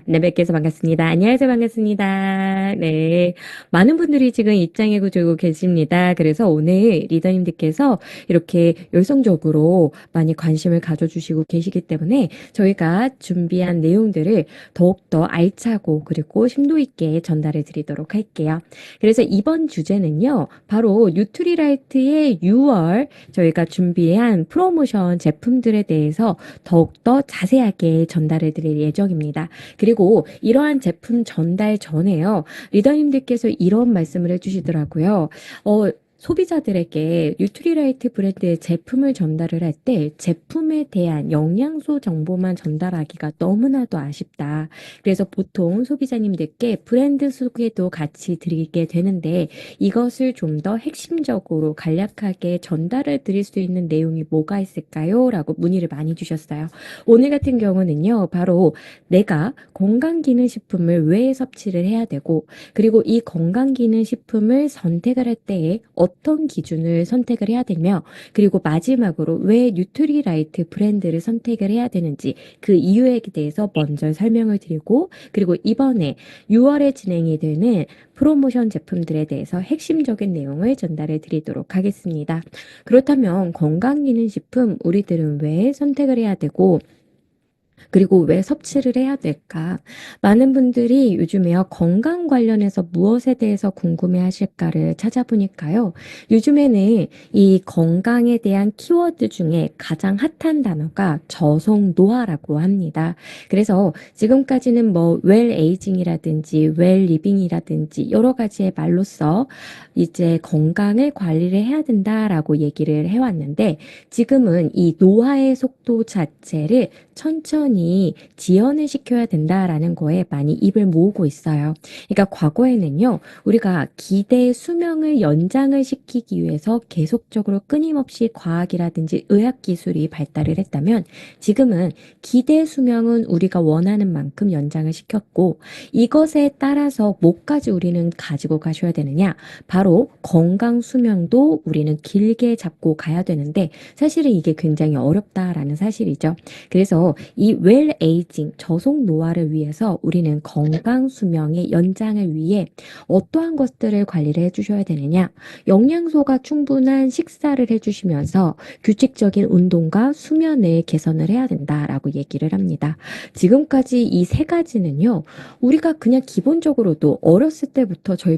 네, 뵙게서 반갑습니다. 안녕하세요. 반갑습니다. 네. 많은 분들이 지금 입장해 주고 계십니다. 그래서 오늘 리더님들께서 이렇게 열성적으로 많이 관심을 가져주시고 계시기 때문에 저희가 준비한 내용들을 더욱더 알차고 그리고 심도 있게 전달해 드리도록 할게요. 그래서 이번 주제는요, 바로 뉴트리라이트의 6월 저희가 준비한 프로모션 제품들에 대해서 더욱더 자세하게 전달해 드릴 예정입니다. 그리고 이러한 제품 전달 전에요. 리더님들께서 이런 말씀을 해주시더라고요. 소비자들에게 뉴트리라이트 브랜드의 제품을 전달을 할 때 제품에 대한 영양소 정보만 전달하기가 너무나도 아쉽다. 그래서 보통 소비자님들께 브랜드 소개도 같이 드리게 되는데 이것을 좀 더 핵심적으로 간략하게 전달을 드릴 수 있는 내용이 뭐가 있을까요? 라고 문의를 많이 주셨어요. 오늘 같은 경우는요, 바로 내가 건강기능식품을 왜 섭취를 해야 되고, 그리고 이 건강기능식품을 선택을 할 때에 어떤 기준을 선택을 해야 되며, 그리고 마지막으로 왜 뉴트리라이트 브랜드를 선택을 해야 되는지 그 이유에 대해서 먼저 설명을 드리고, 그리고 이번에 6월에 진행이 되는 프로모션 제품들에 대해서 핵심적인 내용을 전달해 드리도록 하겠습니다. 그렇다면 건강기능식품 우리들은 왜 선택을 해야 되고, 그리고 왜 섭취를 해야 될까? 많은 분들이 요즘에요, 건강 관련해서 무엇에 대해서 궁금해 하실까를 찾아보니까요. 요즘에는 이 건강에 대한 키워드 중에 가장 핫한 단어가 저속노화라고 합니다. 그래서 지금까지는 뭐 웰에이징이라든지 웰리빙이라든지 여러 가지의 말로써 이제 건강을 관리를 해야 된다라고 얘기를 해왔는데 지금은 이 노화의 속도 자체를 천천히 지연을 시켜야 된다라는 거에 많이 입을 모으고 있어요. 그러니까 과거에는요, 우리가 기대 수명을 연장을 시키기 위해서 계속적으로 끊임없이 과학이라든지 의학 기술이 발달을 했다면 지금은 기대 수명은 우리가 원하는 만큼 연장을 시켰고 이것에 따라서 뭐까지 우리는 가지고 가셔야 되느냐? 바로 건강 수명도 우리는 길게 잡고 가야 되는데 사실은 이게 굉장히 어렵다라는 사실이죠. 그래서 이 웰에이징, 저속 노화를 위해서 우리는 건강 수명의 연장을 위해 어떠한 것들을 관리를 해주셔야 되느냐? 영양소가 충분한 식사를 해주시면서 규칙적인 운동과 수면을 개선을 해야 된다라고 얘기를 합니다. 지금까지 이 세 가지는요, 우리가 그냥 기본적으로도 어렸을 때부터 저희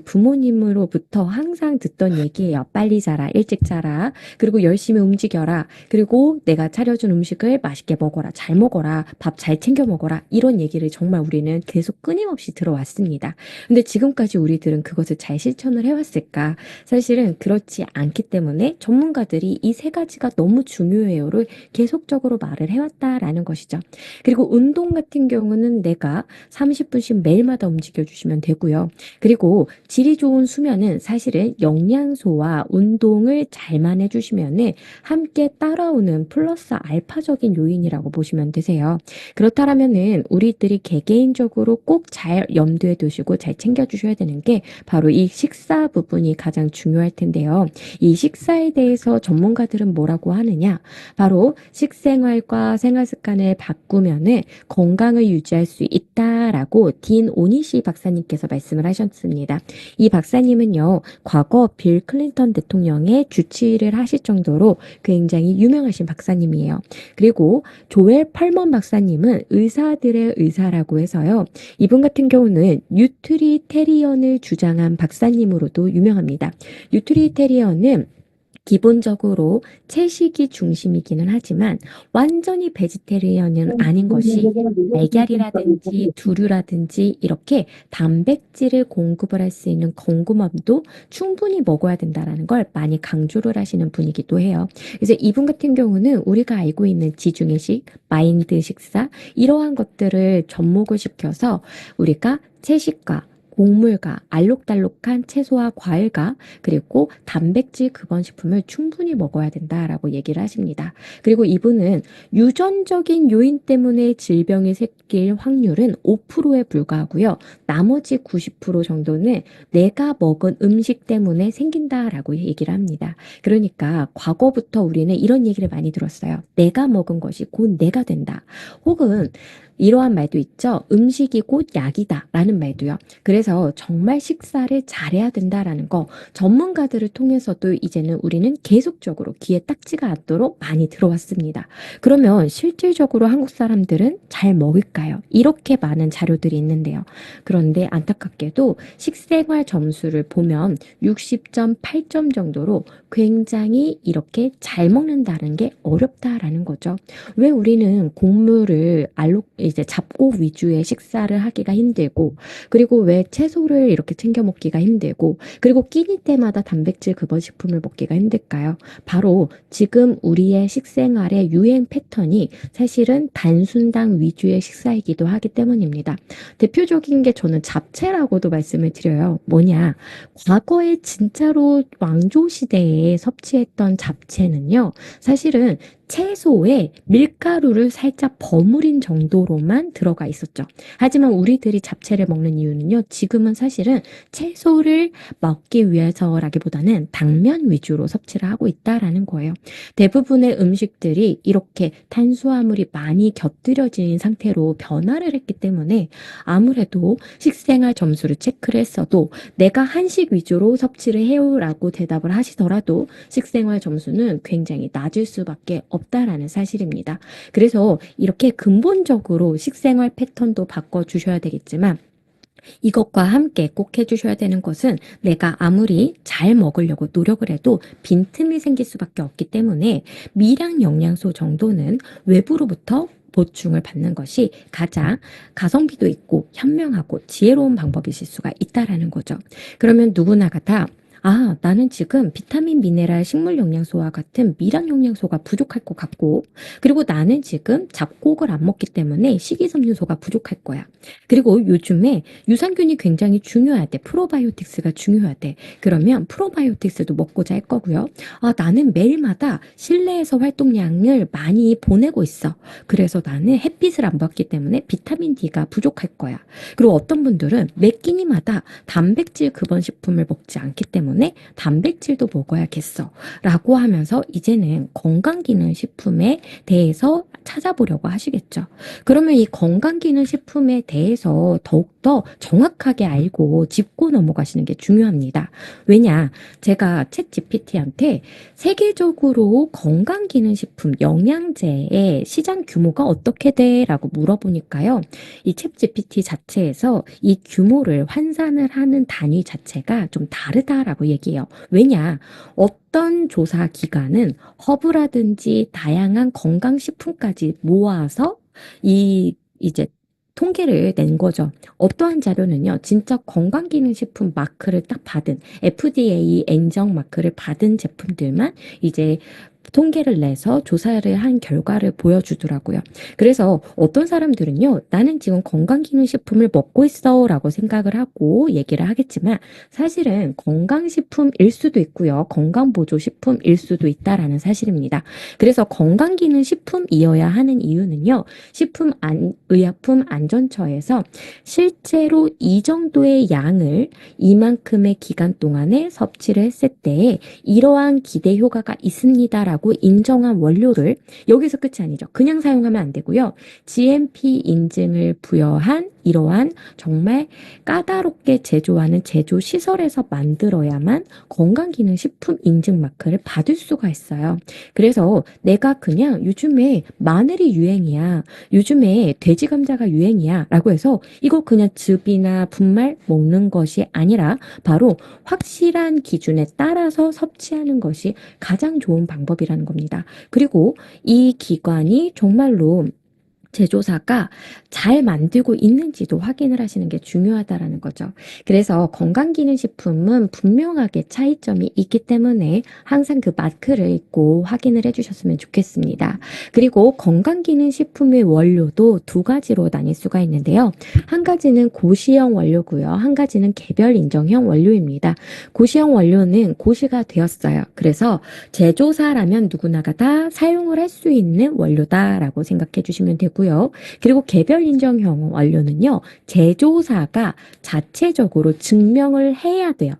부모님으로부터 항상 듣던 얘기예요. 빨리 자라, 일찍 자라, 그리고 열심히 움직여라, 그리고 내가 차려준 음식을 맛있게 먹어라, 잘 먹어라, 밥 잘 챙겨 먹어라, 이런 얘기를 정말 우리는 계속 끊임없이 들어왔습니다. 근데 지금까지 우리들은 그것을 잘 실천을 해왔을까? 사실은 그렇지 않기 때문에 전문가들이 이 세 가지가 너무 중요해요를 계속적으로 말을 해왔다라는 것이죠. 그리고 운동 같은 경우는 내가 30분씩 매일마다 움직여주시면 되고요. 그리고 질이 좋은 수면은 사실은 영양소와 운동을 잘만 해주시면은 함께 따라오는 플러스 알파적인 요인이라고 보시면 되세요. 그렇다면은 우리들이 개개인적으로 꼭 잘 염두에 두시고 잘 챙겨주셔야 되는 게 바로 이 식사 부분이 가장 중요할 텐데요. 이 식사에 대해서 전문가들은 뭐라고 하느냐? 바로 식생활과 생활습관을 바꾸면은 건강을 유지할 수 있다라고 딘 오니시 박사님께서 말씀을 하셨습니다. 이 박사님은요, 과거 빌 클린턴 대통령의 주치의를 하실 정도로 굉장히 유명하신 박사님이에요. 그리고 조엘 펄먼 박사님은 의사들의 의사라고 해서요. 이분 같은 경우는 뉴트리테리언을 주장한 박사님으로도 유명합니다. 뉴트리테리언은 기본적으로 채식이 중심이기는 하지만 완전히 베지테리언은 아닌 것이 달걀이라든지 두류라든지 이렇게 단백질을 공급을 할 수 있는 건고맘도 충분히 먹어야 된다라는 걸 많이 강조를 하시는 분이기도 해요. 그래서 이분 같은 경우는 우리가 알고 있는 지중해식, 마인드 식사 이러한 것들을 접목을 시켜서 우리가 채식과 곡물과 알록달록한 채소와 과일과 그리고 단백질 급원식품을 충분히 먹어야 된다라고 얘기를 하십니다. 그리고 이분은 유전적인 요인 때문에 질병이 생길 확률은 5%에 불과하고요. 나머지 90% 정도는 내가 먹은 음식 때문에 생긴다라고 얘기를 합니다. 그러니까 과거부터 우리는 이런 얘기를 많이 들었어요. 내가 먹은 것이 곧 내가 된다. 혹은 이러한 말도 있죠. 음식이 곧 약이다 라는 말도요. 그래서 정말 식사를 잘해야 된다라는 거 전문가들을 통해서도 이제는 우리는 계속적으로 귀에 딱지가 않도록 많이 들어왔습니다. 그러면 실질적으로 한국 사람들은 잘 먹을까요? 이렇게 많은 자료들이 있는데요. 그런데 안타깝게도 식생활 점수를 보면 60점, 8점 정도로 굉장히 이렇게 잘 먹는다는 게 어렵다라는 거죠. 왜 우리는 곡물을 이제 잡곡 위주의 식사를 하기가 힘들고, 그리고 왜 채소를 이렇게 챙겨 먹기가 힘들고, 그리고 끼니 때마다 단백질 급여 식품을 먹기가 힘들까요? 바로 지금 우리의 식생활의 유행 패턴이 사실은 단순당 위주의 식사이기도 하기 때문입니다. 대표적인 게 저는 잡채라고도 말씀을 드려요. 뭐냐? 과거에 진짜로 왕조 시대에 섭취했던 잡채는요, 사실은 채소에 밀가루를 살짝 버무린 정도로만 들어가 있었죠. 하지만 우리들이 잡채를 먹는 이유는요, 지금은 사실은 채소를 먹기 위해서라기보다는 당면 위주로 섭취를 하고 있다라는 거예요. 대부분의 음식들이 이렇게 탄수화물이 많이 곁들여진 상태로 변화를 했기 때문에 아무래도 식생활 점수를 체크를 했어도 내가 한식 위주로 섭취를 해요라고 대답을 하시더라도 식생활 점수는 굉장히 낮을 수밖에 없다라는 사실입니다. 그래서 이렇게 근본적으로 식생활 패턴도 바꿔주셔야 되겠지만 이것과 함께 꼭 해주셔야 되는 것은 내가 아무리 잘 먹으려고 노력을 해도 빈틈이 생길 수밖에 없기 때문에 미량 영양소 정도는 외부로부터 보충을 받는 것이 가장 가성비도 있고 현명하고 지혜로운 방법이실 수가 있다라는 거죠. 그러면 누구나가 다 나는 지금 비타민, 미네랄, 식물 영양소와 같은 미량 영양소가 부족할 것 같고, 그리고 나는 지금 잡곡을 안 먹기 때문에 식이섬유소가 부족할 거야. 그리고 요즘에 유산균이 굉장히 중요하대. 프로바이오틱스가 중요하대. 그러면 프로바이오틱스도 먹고자 할 거고요. 나는 매일마다 실내에서 활동량을 많이 보내고 있어. 그래서 나는 햇빛을 안 받기 때문에 비타민 D가 부족할 거야. 그리고 어떤 분들은 매 끼니마다 단백질 급원 식품을 먹지 않기 때문에 단백질도 먹어야겠어 라고 하면서 이제는 건강기능식품에 대해서 찾아보려고 하시겠죠. 그러면 이 건강기능식품에 대해서 더욱더 정확하게 알고 짚고 넘어가시는 게 중요합니다. 왜냐? 제가 챗 GPT한테 세계적으로 건강기능식품 영양제의 시장 규모가 어떻게 돼? 라고 물어보니까요. 이 챗 GPT 자체에서 이 규모를 환산을 하는 단위 자체가 좀 다르다라고 얘기해요. 왜냐? 어떤 조사 기관은 허브라든지 다양한 건강식품까지 모아서 이제 통계를 낸 거죠. 어떠한 자료는요, 진짜 건강기능식품 마크를 딱 받은 FDA 인정 마크를 받은 제품들만 이제 통계를 내서 조사를 한 결과를 보여주더라고요. 그래서 어떤 사람들은요, 나는 지금 건강기능식품을 먹고 있어 라고 생각을 하고 얘기를 하겠지만 사실은 건강식품일 수도 있고요. 건강보조식품일 수도 있다라는 사실입니다. 그래서 건강기능식품이어야 하는 이유는요, 식품의약품안전처에서 실제로 이 정도의 양을 이만큼의 기간 동안에 섭취를 했을 때에 이러한 기대 효과가 있습니다라고 인정한 원료를 여기서 끝이 아니죠. 그냥 사용하면 안 되고요. GMP 인증을 부여한 이러한 정말 까다롭게 제조하는 제조 시설에서 만들어야만 건강기능식품 인증 마크를 받을 수가 있어요. 그래서 내가 그냥 요즘에 마늘이 유행이야. 요즘에 돼지 감자가 유행이야. 라고 해서 이거 그냥 즙이나 분말 먹는 것이 아니라 바로 확실한 기준에 따라서 섭취하는 것이 가장 좋은 방법이라는 겁니다. 그리고 이 기관이 정말로 제조사가 잘 만들고 있는지도 확인을 하시는 게 중요하다라는 거죠. 그래서 건강기능식품은 분명하게 차이점이 있기 때문에 항상 그 마크를 읽고 확인을 해주셨으면 좋겠습니다. 그리고 건강기능식품의 원료도 두 가지로 나뉠 수가 있는데요. 한 가지는 고시형 원료고요. 한 가지는 개별 인정형 원료입니다. 고시형 원료는 고시가 되었어요. 그래서 제조사라면 누구나가 다 사용을 할 수 있는 원료다라고 생각해 주시면 되고요. 그리고 개별 인정형 원료는요, 제조사가 자체적으로 증명을 해야 돼요.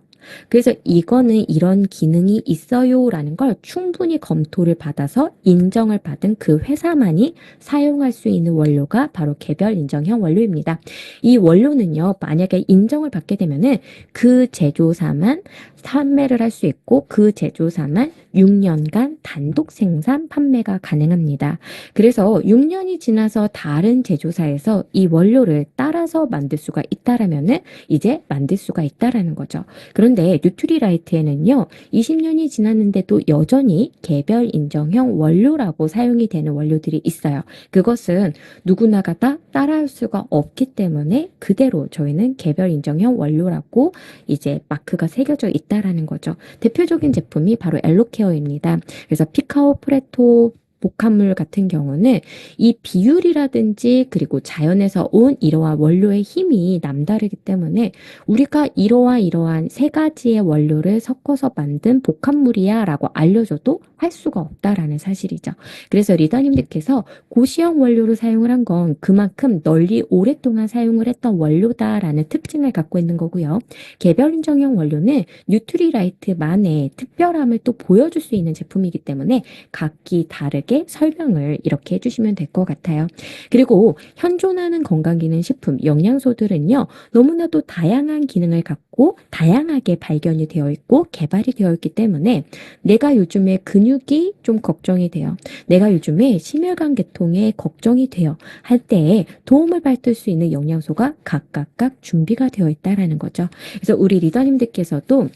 그래서 이거는 이런 기능이 있어요라는 걸 충분히 검토를 받아서 인정을 받은 그 회사만이 사용할 수 있는 원료가 바로 개별 인정형 원료입니다. 이 원료는요, 만약에 인정을 받게 되면은 그 제조사만 판매를 할 수 있고 그 제조사만 6년간 단독 생산 판매가 가능합니다. 그래서 6년이 지나서 다른 제조사에서 이 원료를 따라서 만들 수가 있다라면은 이제 만들 수가 있다라는 거죠. 그런데 뉴트리라이트에는요, 20년이 지났는데도 여전히 개별 인정형 원료라고 사용이 되는 원료들이 있어요. 그것은 누구나가 다 따라할 수가 없기 때문에 그대로 저희는 개별 인정형 원료라고 이제 마크가 새겨져 있다라는 거죠. 대표적인 제품이 바로 엘로케어입니다. 그래서 피카오 프레토 복합물 같은 경우는 이 비율이라든지 그리고 자연에서 온 이러한 원료의 힘이 남다르기 때문에 우리가 이러한 세 가지의 원료를 섞어서 만든 복합물이야 라고 알려줘도 할 수가 없다라는 사실이죠. 그래서 리더님들께서 고시형 원료를 사용을 한 건 그만큼 널리 오랫동안 사용을 했던 원료다라는 특징을 갖고 있는 거고요. 개별 인정형 원료는 뉴트리라이트만의 특별함을 또 보여줄 수 있는 제품이기 때문에 각기 다르게 설명을 이렇게 해주시면 될 것 같아요. 그리고 현존하는 건강기능식품, 영양소들은요, 너무나도 다양한 기능을 갖고 다양하게 발견이 되어 있고 개발이 되어 있기 때문에 내가 요즘에 근육이 좀 걱정이 돼요. 내가 요즘에 심혈관 계통에 걱정이 돼요. 할 때에 도움을 받을 수 있는 영양소가 각각 준비가 되어 있다라는 거죠. 그래서 우리 리더님들께서도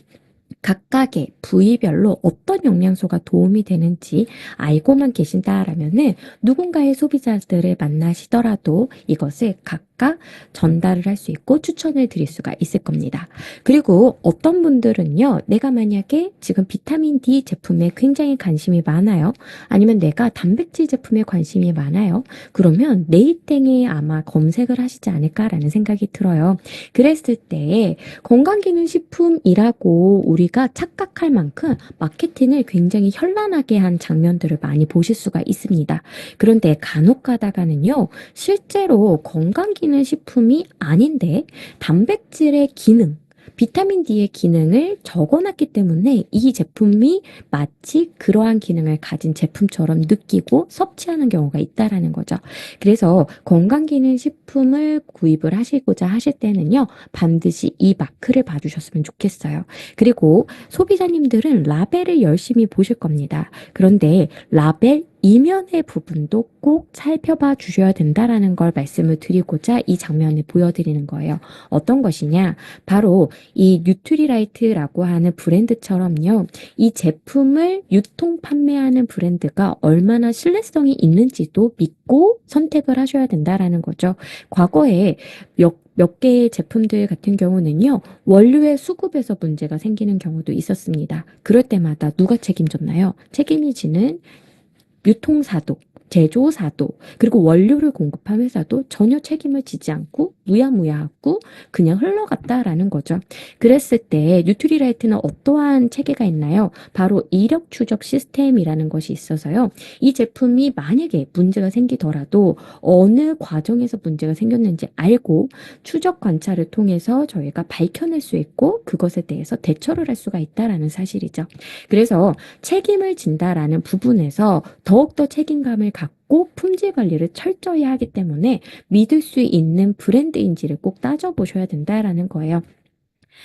각각의 부위별로 어떤 영양소가 도움이 되는지 알고만 계신다라면은 누군가의 소비자들을 만나시더라도 이것을 각각 전달을 할 수 있고 추천을 드릴 수가 있을 겁니다. 그리고 어떤 분들은요, 내가 만약에 지금 비타민 D 제품에 굉장히 관심이 많아요. 아니면 내가 단백질 제품에 관심이 많아요. 그러면 네이땡에 아마 검색을 하시지 않을까라는 생각이 들어요. 그랬을 때 건강기능식품이라고 우리가 착각할 만큼 마케팅을 굉장히 현란하게 한 장면들을 많이 보실 수가 있습니다. 그런데 간혹 가다가는요, 실제로 건강기능식품이 아닌데 단백질의 기능, 비타민 D의 기능을 적어놨기 때문에 이 제품이 마치 그러한 기능을 가진 제품처럼 느끼고 섭취하는 경우가 있다라는 거죠. 그래서 건강기능식품을 구입을 하시고자 하실 때는요, 반드시 이 마크를 봐주셨으면 좋겠어요. 그리고 소비자님들은 라벨을 열심히 보실 겁니다. 그런데 라벨 이면의 부분도 꼭 살펴봐 주셔야 된다라는 걸 말씀을 드리고자 이 장면을 보여드리는 거예요. 어떤 것이냐? 바로 이 뉴트리라이트라고 하는 브랜드처럼요. 이 제품을 유통 판매하는 브랜드가 얼마나 신뢰성이 있는지도 믿고 선택을 하셔야 된다라는 거죠. 과거에 몇 개의 제품들 같은 경우는요, 원료의 수급에서 문제가 생기는 경우도 있었습니다. 그럴 때마다 누가 책임졌나요? 책임이 지는 유통사도, 제조사도, 그리고 원료를 공급한 회사도 전혀 책임을 지지 않고 무야무야하고 그냥 흘러갔다라는 거죠. 그랬을 때 뉴트리라이트는 어떠한 체계가 있나요? 바로 이력 추적 시스템이라는 것이 있어서요. 이 제품이 만약에 문제가 생기더라도 어느 과정에서 문제가 생겼는지 알고 추적 관찰을 통해서 저희가 밝혀낼 수 있고 그것에 대해서 대처를 할 수가 있다라는 사실이죠. 그래서 책임을 진다라는 부분에서 더욱더 책임감을 갖고 품질 관리를 철저히 하기 때문에 믿을 수 있는 브랜드인지를 꼭 따져보셔야 된다라는 거예요.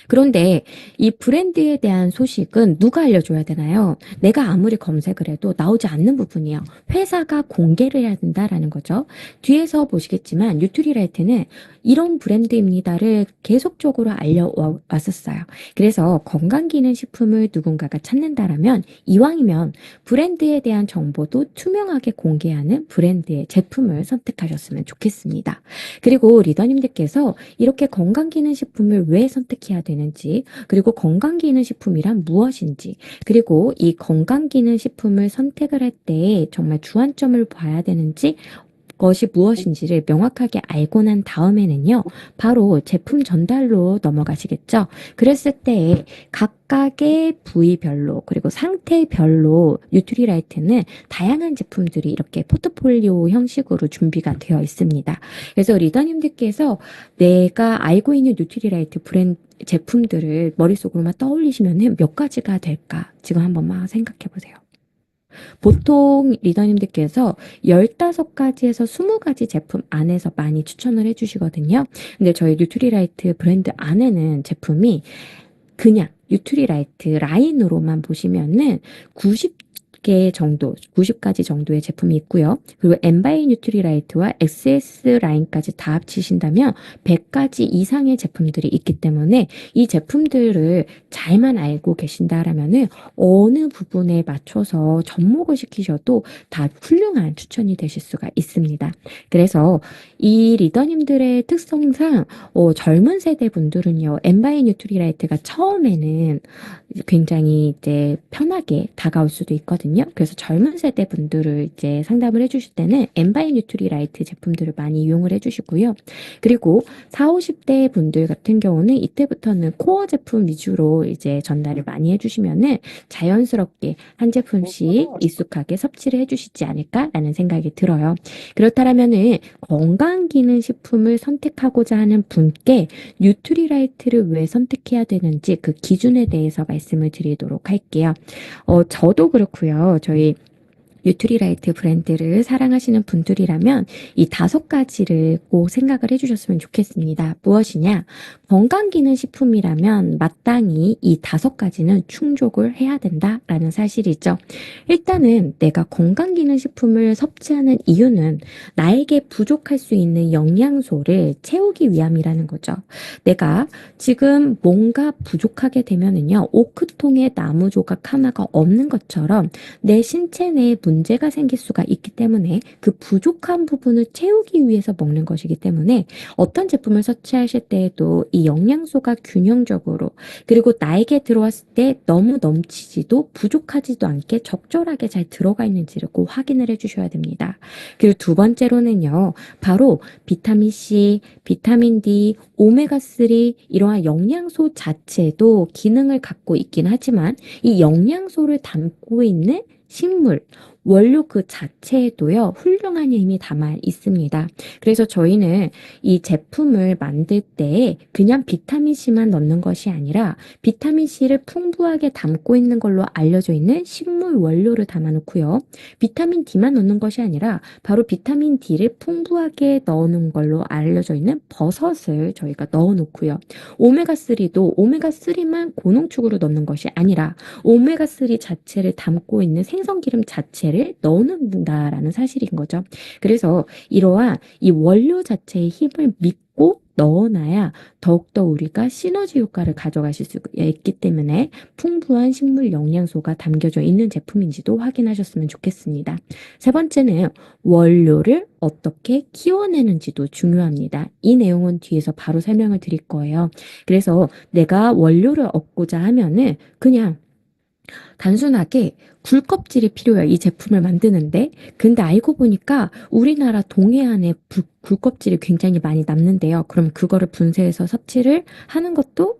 그런데 이 브랜드에 대한 소식은 누가 알려줘야 되나요? 내가 아무리 검색을 해도 나오지 않는 부분이에요. 회사가 공개를 해야 된다라는 거죠. 뒤에서 보시겠지만 뉴트리라이트는 이런 브랜드입니다를 계속적으로 알려왔었어요. 그래서 건강기능식품을 누군가가 찾는다라면 이왕이면 브랜드에 대한 정보도 투명하게 공개하는 브랜드의 제품을 선택하셨으면 좋겠습니다. 그리고 리더님들께서 이렇게 건강기능식품을 왜 선택해야 되는지, 그리고 건강기능식품이란 무엇인지, 그리고 이 건강기능식품을 선택을 할 때 정말 주안점을 봐야 되는지 것이 무엇인지를 명확하게 알고 난 다음에는요, 바로 제품 전달로 넘어가시겠죠. 그랬을 때 각각의 부위별로 그리고 상태별로 뉴트리라이트는 다양한 제품들이 이렇게 포트폴리오 형식으로 준비가 되어 있습니다. 그래서 리더님들께서 내가 알고 있는 뉴트리라이트 브랜드 제품들을 머릿속으로만 떠올리시면 몇 가지가 될까? 지금 한번만 생각해 보세요. 보통 리더님들께서 15가지에서 20가지 제품 안에서 많이 추천을 해주시거든요. 근데 저희 뉴트리라이트 브랜드 안에는 제품이 그냥 뉴트리라이트 라인으로만 보시면은 90개 정도, 90가지 정도의 제품이 있고요. 그리고 엔바이 뉴트리라이트와 XS 라인까지 다 합치신다면 100가지 이상의 제품들이 있기 때문에 이 제품들을 잘만 알고 계신다라면은 어느 부분에 맞춰서 접목을 시키셔도 다 훌륭한 추천이 되실 수가 있습니다. 그래서 이 리더님들의 특성상 젊은 세대 분들은요, 엔바이 뉴트리라이트가 처음에는 굉장히 이제 편하게 다가올 수도 있거든요. 그래서 젊은 세대 분들을 이제 상담을 해주실 때는 엔바이 뉴트리라이트 제품들을 많이 이용을 해주시고요. 그리고 4, 50대 분들 같은 경우는 이때부터는 코어 제품 위주로 이제 전달을 많이 해주시면은 자연스럽게 한 제품씩 익숙하게 섭취를 해주시지 않을까라는 생각이 들어요. 그렇다면은 건강기능식품을 선택하고자 하는 분께 뉴트리라이트를 왜 선택해야 되는지 그 기준에 대해서 말씀을 드리도록 할게요. 저도 그렇고요. 저희 뉴트리라이트 브랜드를 사랑하시는 분들이라면 이 5가지를 꼭 생각을 해주셨으면 좋겠습니다. 무엇이냐? 건강기능식품이라면 마땅히 이 5가지는 충족을 해야 된다라는 사실이죠. 일단은 내가 건강기능식품을 섭취하는 이유는 나에게 부족할 수 있는 영양소를 채우기 위함이라는 거죠. 내가 지금 뭔가 부족하게 되면은요, 오크통에 나무 조각 하나가 없는 것처럼 내 신체 내에 문제가 생길 수가 있기 때문에 그 부족한 부분을 채우기 위해서 먹는 것이기 때문에 어떤 제품을 섭취하실 때에도 이 영양소가 균형적으로 그리고 나에게 들어왔을 때 너무 넘치지도 부족하지도 않게 적절하게 잘 들어가 있는지를 꼭 확인을 해주셔야 됩니다. 그리고 두 번째로는요, 바로 비타민 C, 비타민 D, 오메가3 이러한 영양소 자체도 기능을 갖고 있긴 하지만 이 영양소를 담고 있는 식물, 원료 그 자체에도요, 훌륭한 힘이 담아 있습니다. 그래서 저희는 이 제품을 만들 때 그냥 비타민C만 넣는 것이 아니라 비타민C를 풍부하게 담고 있는 걸로 알려져 있는 식물 원료를 담아 놓고요. 비타민 D만 넣는 것이 아니라 바로 비타민 D를 풍부하게 넣는 걸로 알려져 있는 버섯을 저희가 넣어 놓고요. 오메가3도 오메가3만 고농축으로 넣는 것이 아니라 오메가3 자체를 담고 있는 생선기름 자체를 넣는다라는 사실인 거죠. 그래서 이러한 이 원료 자체의 힘을 믿고 넣어놔야 더욱더 우리가 시너지 효과를 가져가실 수 있기 때문에 풍부한 식물 영양소가 담겨져 있는 제품인지도 확인하셨으면 좋겠습니다. 세 번째는 원료를 어떻게 키워내는지도 중요합니다. 이 내용은 뒤에서 바로 설명을 드릴 거예요. 그래서 내가 원료를 얻고자 하면은 그냥 단순하게 굴껍질이 필요해요. 이 제품을 만드는데. 근데 알고 보니까 우리나라 동해안에 굴껍질이 굉장히 많이 남는데요. 그럼 그거를 분쇄해서 섭취를 하는 것도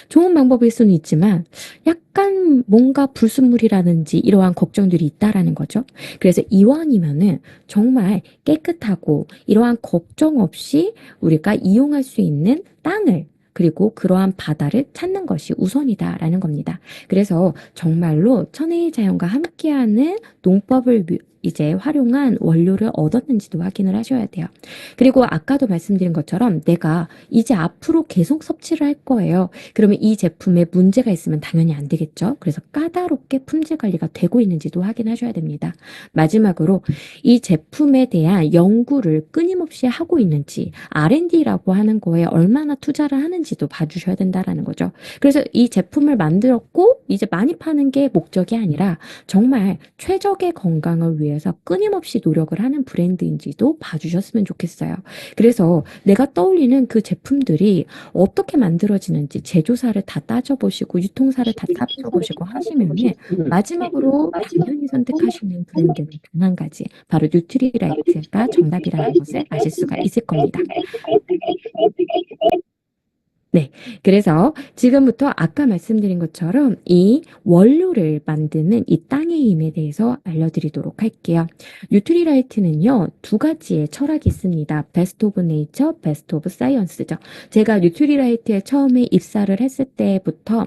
좋은 방법일 수는 있지만 약간 뭔가 불순물이라든지 이러한 걱정들이 있다라는 거죠. 그래서 이왕이면은 정말 깨끗하고 이러한 걱정 없이 우리가 이용할 수 있는 땅을 그리고 그러한 바다를 찾는 것이 우선이다라는 겁니다. 그래서 정말로 천혜의 자연과 함께하는 농법을 이제 활용한 원료를 얻었는지도 확인을 하셔야 돼요. 그리고 아까도 말씀드린 것처럼 내가 이제 앞으로 계속 섭취를 할 거예요. 그러면 이 제품에 문제가 있으면 당연히 안 되겠죠. 그래서 까다롭게 품질 관리가 되고 있는지도 확인하셔야 됩니다. 마지막으로 이 제품에 대한 연구를 끊임없이 하고 있는지 R&D라고 하는 거에 얼마나 투자를 하는지도 봐주셔야 된다라는 거죠. 그래서 이 제품을 만들었고 이제 많이 파는 게 목적이 아니라 정말 최적의 건강을 위해서 위해서 끊임없이 노력을 하는 브랜드인지도 봐주셨으면 좋겠어요. 그래서 내가 떠올리는 그 제품들이 어떻게 만들어지는지 제조사를 다 따져보시고 유통사를 다 따져보시고 하시면은 마지막으로 당연히 선택하시는 브랜드는 단 한 가지, 바로 뉴트리라이트가 정답이라는 것을 아실 수가 있을 겁니다. 네. 그래서 지금부터 아까 말씀드린 것처럼 이 원료를 만드는 이 땅의 힘에 대해서 알려드리도록 할게요. 뉴트리라이트는요, 두 가지의 철학이 있습니다. 베스트 오브 네이처, 베스트 오브 사이언스죠. 제가 뉴트리라이트에 처음에 입사를 했을 때부터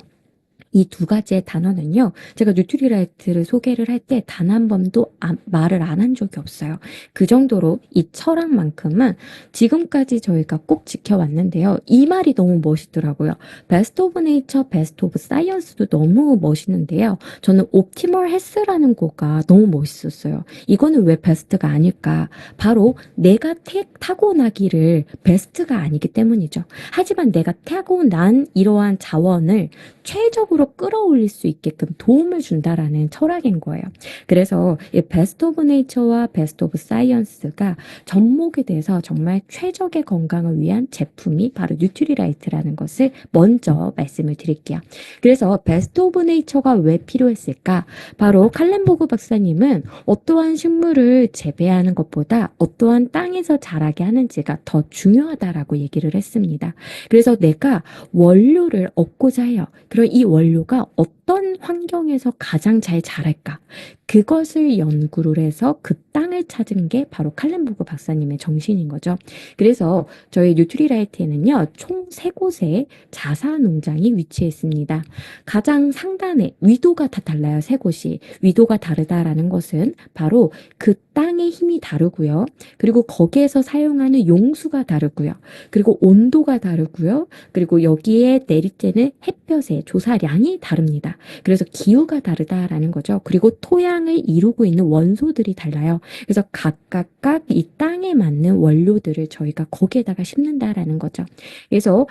이 두 가지의 단어는요, 제가 뉴트리라이트를 소개를 할 때 단 한 번도 말을 안 한 적이 없어요. 그 정도로 이 철학만큼은 지금까지 저희가 꼭 지켜왔는데요. 이 말이 너무 멋있더라고요. 베스트 오브 네이처, 베스트 오브 사이언스도 너무 멋있는데요. 저는 옵티멀 헬스라는 거가 너무 멋있었어요. 이거는 왜 베스트가 아닐까? 바로 내가 타고나기를 베스트가 아니기 때문이죠. 하지만 내가 타고난 이러한 자원을 최적으로 끌어올릴 수 있게끔 도움을 준다라는 철학인 거예요. 그래서 이 베스트 오브 네이처와 베스트 오브 사이언스가 접목이 돼서 정말 최적의 건강을 위한 제품이 바로 뉴트리라이트라는 것을 먼저 말씀을 드릴게요. 그래서 베스트 오브 네이처가 왜 필요했을까? 바로 칼렌보그 박사님은 어떠한 식물을 재배하는 것보다 어떠한 땅에서 자라게 하는지가 더 중요하다라고 얘기를 했습니다. 그래서 내가 원료를 얻고자 해요. 그럼 이 원료가 어떤 환경에서 가장 잘 자랄까? 그것을 연구를 해서 그 땅을 찾은 게 바로 칼렌보그 박사님의 정신인 거죠. 그래서 저희 뉴트리라이트에는요, 총 3곳의 자사 농장이 위치해 있습니다. 가장 상단에 위도가 다 달라요, 3곳이. 위도가 다르다라는 것은 바로 그 땅의 힘이 다르고요. 그리고 거기에서 사용하는 용수가 다르고요. 그리고 온도가 다르고요. 그리고 여기에 내리쬐는 햇볕의 조사량이 다릅니다. 그래서 기후가 다르다라는 거죠. 그리고 토양을 이루고 있는 원소들이 달라요. 그래서 각각 이 땅에 맞는 원료들을 저희가 거기에다가 심는다라는 거죠. 그래서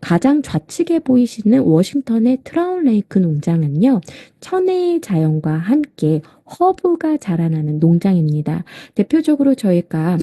가장 좌측에 보이시는 워싱턴의 트라운 레이크 농장은요, 천혜의 자연과 함께 허브가 자라나는 농장입니다. 대표적으로 저희가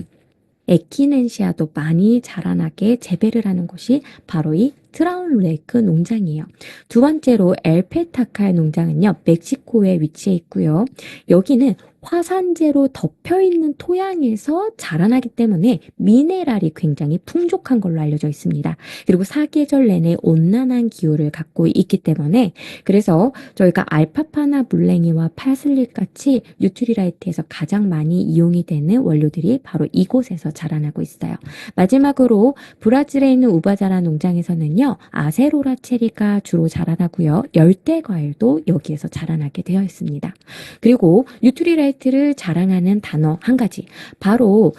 에키넨시아도 많이 자라나게 재배를 하는 곳이 바로 이 트라운 레이크 농장이에요. 두 번째로 엘페타칼 농장은요, 멕시코에 위치해 있고요. 여기는 화산재로 덮여 있는 토양에서 자라나기 때문에 미네랄이 굉장히 풍족한 걸로 알려져 있습니다. 그리고 사계절 내내 온난한 기후를 갖고 있기 때문에 그래서 저희가 알파파나 물냉이와 파슬리 같이 뉴트리라이트에서 가장 많이 이용이 되는 원료들이 바로 이곳에서 자라나고 있어요. 마지막으로 브라질에 있는 우바자라 농장에서는요, 아세로라 체리가 주로 자라나고요. 열대 과일도 여기에서 자라나게 되어 있습니다. 그리고 뉴트리라이트를 자랑하는 단어 한 가지, 바로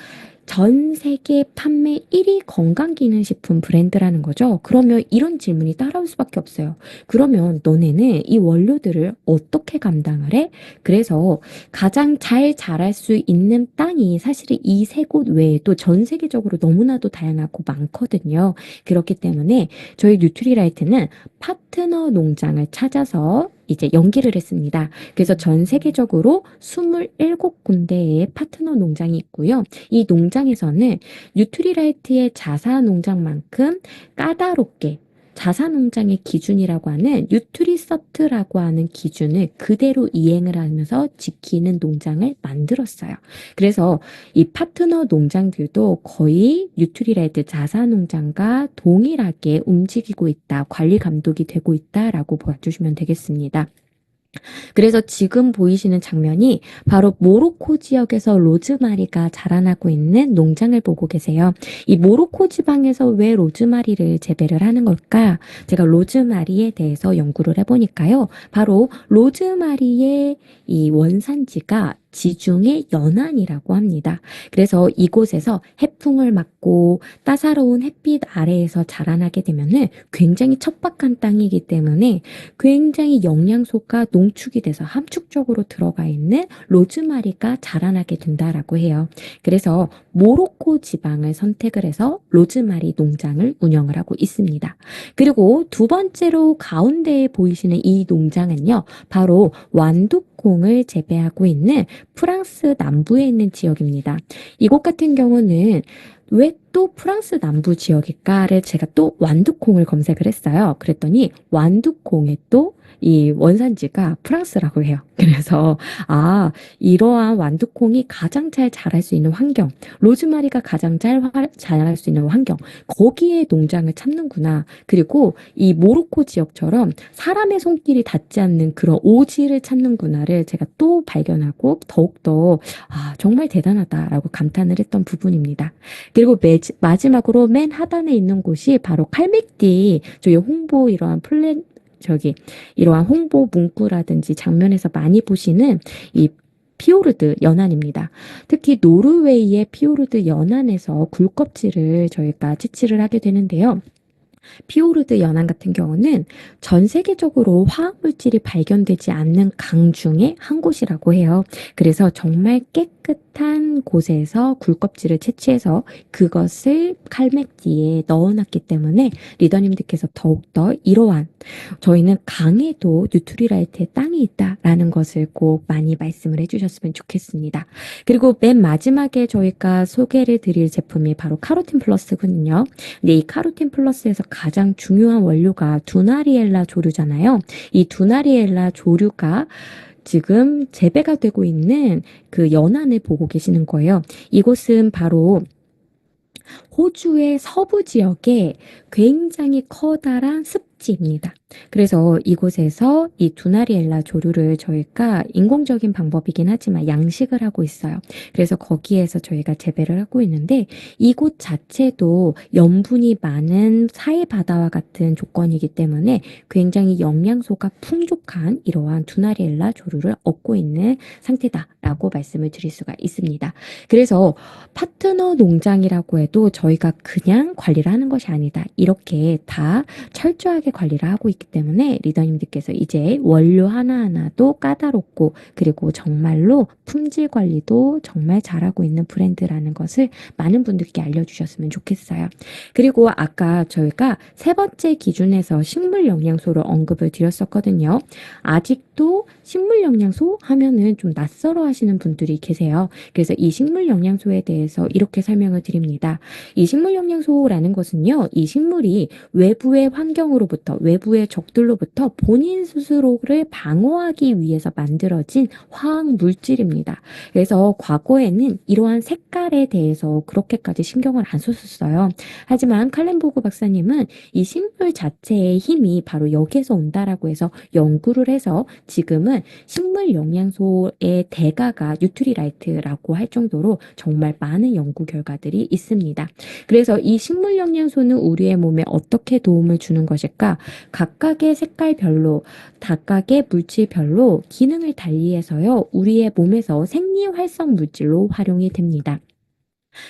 전 세계 판매 1위 건강기능식품 브랜드라는 거죠. 그러면 이런 질문이 따라올 수밖에 없어요. 그러면 너네는 이 원료들을 어떻게 감당을 해? 그래서 가장 잘 자랄 수 있는 땅이 사실은 이 3곳 외에도 전 세계적으로 너무나도 다양하고 많거든요. 그렇기 때문에 저희 뉴트리라이트는 파트너 농장을 찾아서 이제 연기를 했습니다. 그래서 전 세계적으로 27군데의 파트너 농장이 있고요. 이 농장에서는 뉴트리라이트의 자사 농장만큼 까다롭게 자사 농장의 기준이라고 하는 뉴트리서트라고 하는 기준을 그대로 이행을 하면서 지키는 농장을 만들었어요. 그래서 이 파트너 농장들도 거의 뉴트리라이트 자사 농장과 동일하게 움직이고 있다, 관리 감독이 되고 있다라고 봐주시면 되겠습니다. 그래서 지금 보이시는 장면이 바로 모로코 지역에서 로즈마리가 자라나고 있는 농장을 보고 계세요. 이 모로코 지방에서 왜 로즈마리를 재배를 하는 걸까? 제가 로즈마리에 대해서 연구를 해보니까요. 바로 로즈마리의 이 원산지가 지중해 연안이라고 합니다. 그래서 이곳에서 해풍을 맞고 따사로운 햇빛 아래에서 자라나게 되면은 굉장히 척박한 땅이기 때문에 굉장히 영양소가 농축이 돼서 함축적으로 들어가 있는 로즈마리가 자라나게 된다라고 해요. 그래서 모로코 지방을 선택을 해서 로즈마리 농장을 운영을 하고 있습니다. 그리고 두 번째로 가운데에 보이시는 이 농장은요, 바로 완두콩을 재배하고 있는 프랑스 남부에 있는 지역입니다. 이곳 같은 경우는 왜 또 프랑스 남부 지역일까를 제가 또 완두콩을 검색을 했어요. 그랬더니 완두콩의 또 이 원산지가 프랑스라고 해요. 그래서 아, 이러한 완두콩이 가장 잘 자랄 수 있는 환경, 로즈마리가 가장 잘 자랄 수 있는 환경, 거기에 농장을 찾는구나. 그리고 이 모로코 지역처럼 사람의 손길이 닿지 않는 그런 오지를 찾는구나를 제가 또 발견하고 더욱더 아, 정말 대단하다라고 감탄을 했던 부분입니다. 그리고 마지막으로 맨 하단에 있는 곳이 바로 칼맥디 저희 홍보 이러한 이러한 홍보 문구라든지 장면에서 많이 보시는 이 피오르드 연안입니다. 특히 노르웨이의 피오르드 연안에서 굴껍질을 저희가 채취를 하게 되는데요. 피오르드 연안 같은 경우는 전 세계적으로 화학물질이 발견되지 않는 강 중에 한 곳이라고 해요. 그래서 정말 깨끗한 곳에서 굴껍질을 채취해서 그것을 칼맥디에 넣어놨기 때문에 리더님들께서 더욱더 이러한 저희는 강에도 뉴트리라이트의 땅이 있다라는 것을 꼭 많이 말씀을 해주셨으면 좋겠습니다. 그리고 맨 마지막에 저희가 소개를 드릴 제품이 바로 카로틴 플러스군요. 근데 이 카로틴 플러스에서 가장 중요한 원료가 두나리엘라 조류잖아요. 이 두나리엘라 조류가 지금 재배가 되고 있는 그 연안을 보고 계시는 거예요. 이곳은 바로 호주의 서부 지역에 굉장히 커다란 습지입니다. 그래서 이곳에서 이 두나리엘라 조류를 저희가 인공적인 방법이긴 하지만 양식을 하고 있어요. 그래서 거기에서 저희가 재배를 하고 있는데 이곳 자체도 염분이 많은 사해바다와 같은 조건이기 때문에 굉장히 영양소가 풍족한 이러한 두나리엘라 조류를 얻고 있는 상태다라고 말씀을 드릴 수가 있습니다. 그래서 파트너 농장이라고 해도 저희가 그냥 관리를 하는 것이 아니다. 이렇게 다 철저하게 관리를 하고 있기 때문에 리더님들께서 이제 원료 하나하나도 까다롭고 그리고 정말로 품질 관리도 정말 잘하고 있는 브랜드라는 것을 많은 분들께 알려주셨으면 좋겠어요. 그리고 아까 저희가 세 번째 기준에서 식물 영양소를 언급을 드렸었거든요. 아직도 식물 영양소 하면은 좀 낯설어 하시는 분들이 계세요. 그래서 이 식물 영양소에 대해서 이렇게 설명을 드립니다. 이 식물 영양소라는 것은요, 이 식물이 외부의 환경으로부터, 외부의 적들로부터 본인 스스로를 방어하기 위해서 만들어진 화학 물질입니다. 그래서 과거에는 이러한 색깔에 대해서 그렇게까지 신경을 안 썼었어요. 하지만 칼렌보그 박사님은 이 식물 자체의 힘이 바로 여기에서 온다라고 해서 연구를 해서 지금은 식물 영양소의 대가가 뉴트리라이트라고 할 정도로 정말 많은 연구 결과들이 있습니다. 그래서 이 식물 영양소는 우리의 몸에 어떻게 도움을 주는 것일까? 각각의 색깔별로, 각각의 물질별로 기능을 달리해서요, 우리의 몸에서 생리활성 물질로 활용이 됩니다.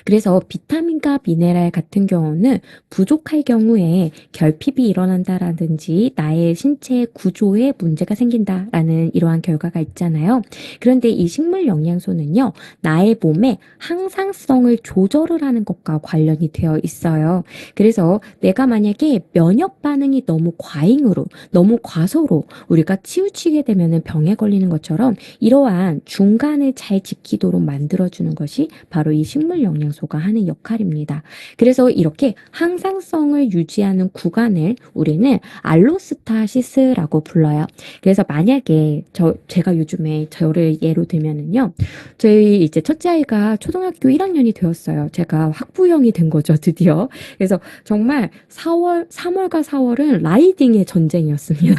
그래서 비타민과 미네랄 같은 경우는 부족할 경우에 결핍이 일어난다라든지 나의 신체 구조에 문제가 생긴다라는 이러한 결과가 있잖아요. 그런데 이 식물 영양소는요, 나의 몸에 항상성을 조절을 하는 것과 관련이 되어 있어요. 그래서 내가 만약에 면역 반응이 너무 과잉으로, 너무 과소로 우리가 치우치게 되면 병에 걸리는 것처럼 이러한 중간을 잘 지키도록 만들어주는 것이 바로 이 식물 영양소가 하는 역할입니다. 그래서 이렇게 항상성을 유지하는 구간을 우리는 알로스타시스라고 불러요. 그래서 만약에 제가 요즘에 저를 예로 들면은요, 저희 이제 첫째 아이가 초등학교 1학년이 되었어요. 제가 학부형이 된 거죠, 드디어. 그래서 정말 3월과 4월은 라이딩의 전쟁이었습니다.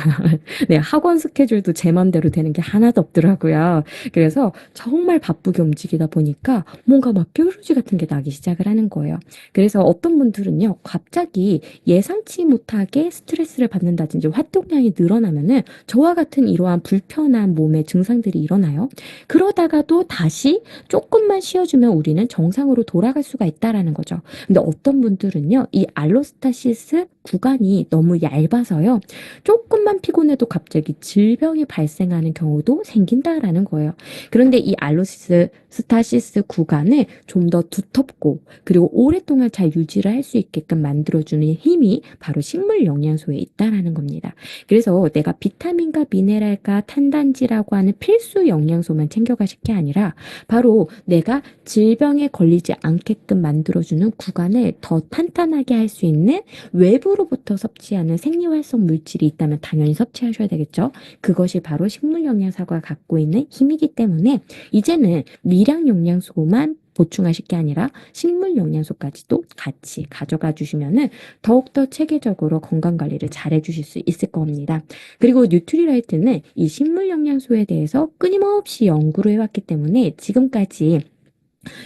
네, 학원 스케줄도 제 맘대로 되는 게 하나도 없더라고요. 그래서 정말 바쁘게 움직이다 보니까 뭔가 막 뾰루지 같은 게 나기 시작을 하는 거예요. 그래서 어떤 분들은요, 갑자기 예상치 못하게 스트레스를 받는다든지 활동량이 늘어나면은 저와 같은 이러한 불편한 몸의 증상들이 일어나요. 그러다가도 다시 조금만 쉬어주면 우리는 정상으로 돌아갈 수가 있다라는 거죠. 근데 어떤 분들은요, 이 알로스타시스 구간이 너무 얇아서요. 조금만 피곤해도 갑자기 질병이 발생하는 경우도 생긴다라는 거예요. 그런데 이 알로스타시스 구간을 좀 더 두텁고 그리고 오랫동안 잘 유지를 할 수 있게끔 만들어주는 힘이 바로 식물 영양소에 있다라는 겁니다. 그래서 내가 비타민과 미네랄과 탄단지라고 하는 필수 영양소만 챙겨가실 게 아니라 바로 내가 질병에 걸리지 않게끔 만들어주는 구간을 더 탄탄하게 할 수 있는 외부로부터 섭취하는 생리활성 물질이 있다면 당연히 섭취하셔야 되겠죠. 그것이 바로 식물 영양소가 갖고 있는 힘이기 때문에 이제는 미량 영양소만 보충하실 게 아니라 식물 영양소까지도 같이 가져가 주시면은 더욱더 체계적으로 건강 관리를 잘 해주실 수 있을 겁니다. 그리고 뉴트리라이트는 이 식물 영양소에 대해서 끊임없이 연구를 해왔기 때문에 지금까지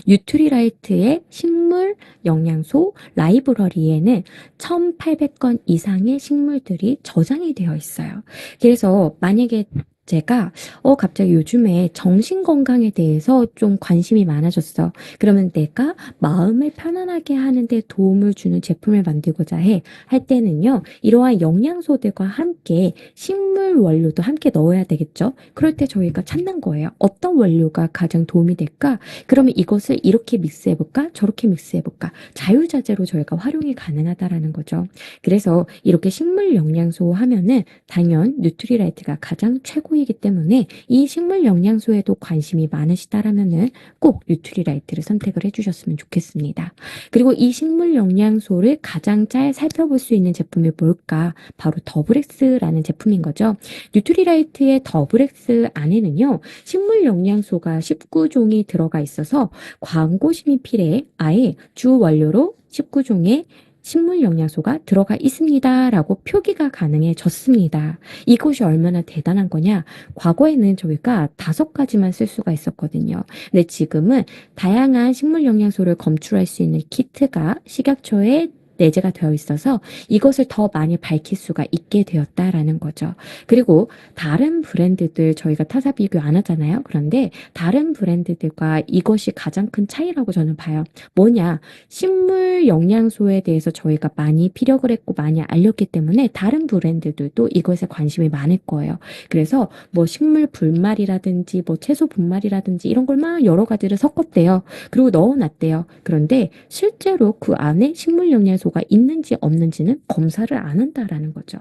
뉴트리라이트의 식물 영양소 라이브러리에는 1,800건 이상의 식물들이 저장이 되어 있어요. 그래서 만약에 제가 갑자기 요즘에 정신 건강에 대해서 좀 관심이 많아졌어. 그러면 내가 마음을 편안하게 하는데 도움을 주는 제품을 만들고자 할 때는요. 이러한 영양소들과 함께 식물 원료도 함께 넣어야 되겠죠. 그럴 때 저희가 찾는 거예요. 어떤 원료가 가장 도움이 될까? 그러면 이것을 이렇게 믹스해볼까? 저렇게 믹스해볼까? 자유자재로 저희가 활용이 가능하다라는 거죠. 그래서 이렇게 식물 영양소 하면은 당연 뉴트리라이트가 가장 최고이기 때문에 이 식물 영양소에도 관심이 많으시다라면은 꼭 뉴트리라이트를 선택을 해주셨으면 좋겠습니다. 그리고 이 식물 영양소를 가장 잘 살펴볼 수 있는 제품이 뭘까? 바로 더블엑스라는 제품인 거죠. 뉴트리라이트의 더블엑스 안에는요, 식물 영양소가 19종이 들어가 있어서 광고 심의필에 아예 주 원료로 19종의 식물 영양소가 들어가 있습니다. 라고 표기가 가능해졌습니다. 이것이 얼마나 대단한 거냐? 과거에는 저희가 5가지만 쓸 수가 있었거든요. 근데 지금은 다양한 식물 영양소를 검출할 수 있는 키트가 식약처에 내재가 되어 있어서 이것을 더 많이 밝힐 수가 있게 되었다라는 거죠. 그리고 다른 브랜드들 저희가 타사 비교 안 하잖아요. 그런데 다른 브랜드들과 이것이 가장 큰 차이라고 저는 봐요. 뭐냐? 식물 영양소에 대해서 저희가 많이 피력을 했고 많이 알렸기 때문에 다른 브랜드들도 이것에 관심이 많을 거예요. 그래서 뭐 식물 분말이라든지 뭐 채소 분말이라든지 이런 걸 막 여러 가지를 섞었대요. 그리고 넣어놨대요. 그런데 실제로 그 안에 식물 영양소가 있는지 없는지는 검사를 안 한다라는 거죠.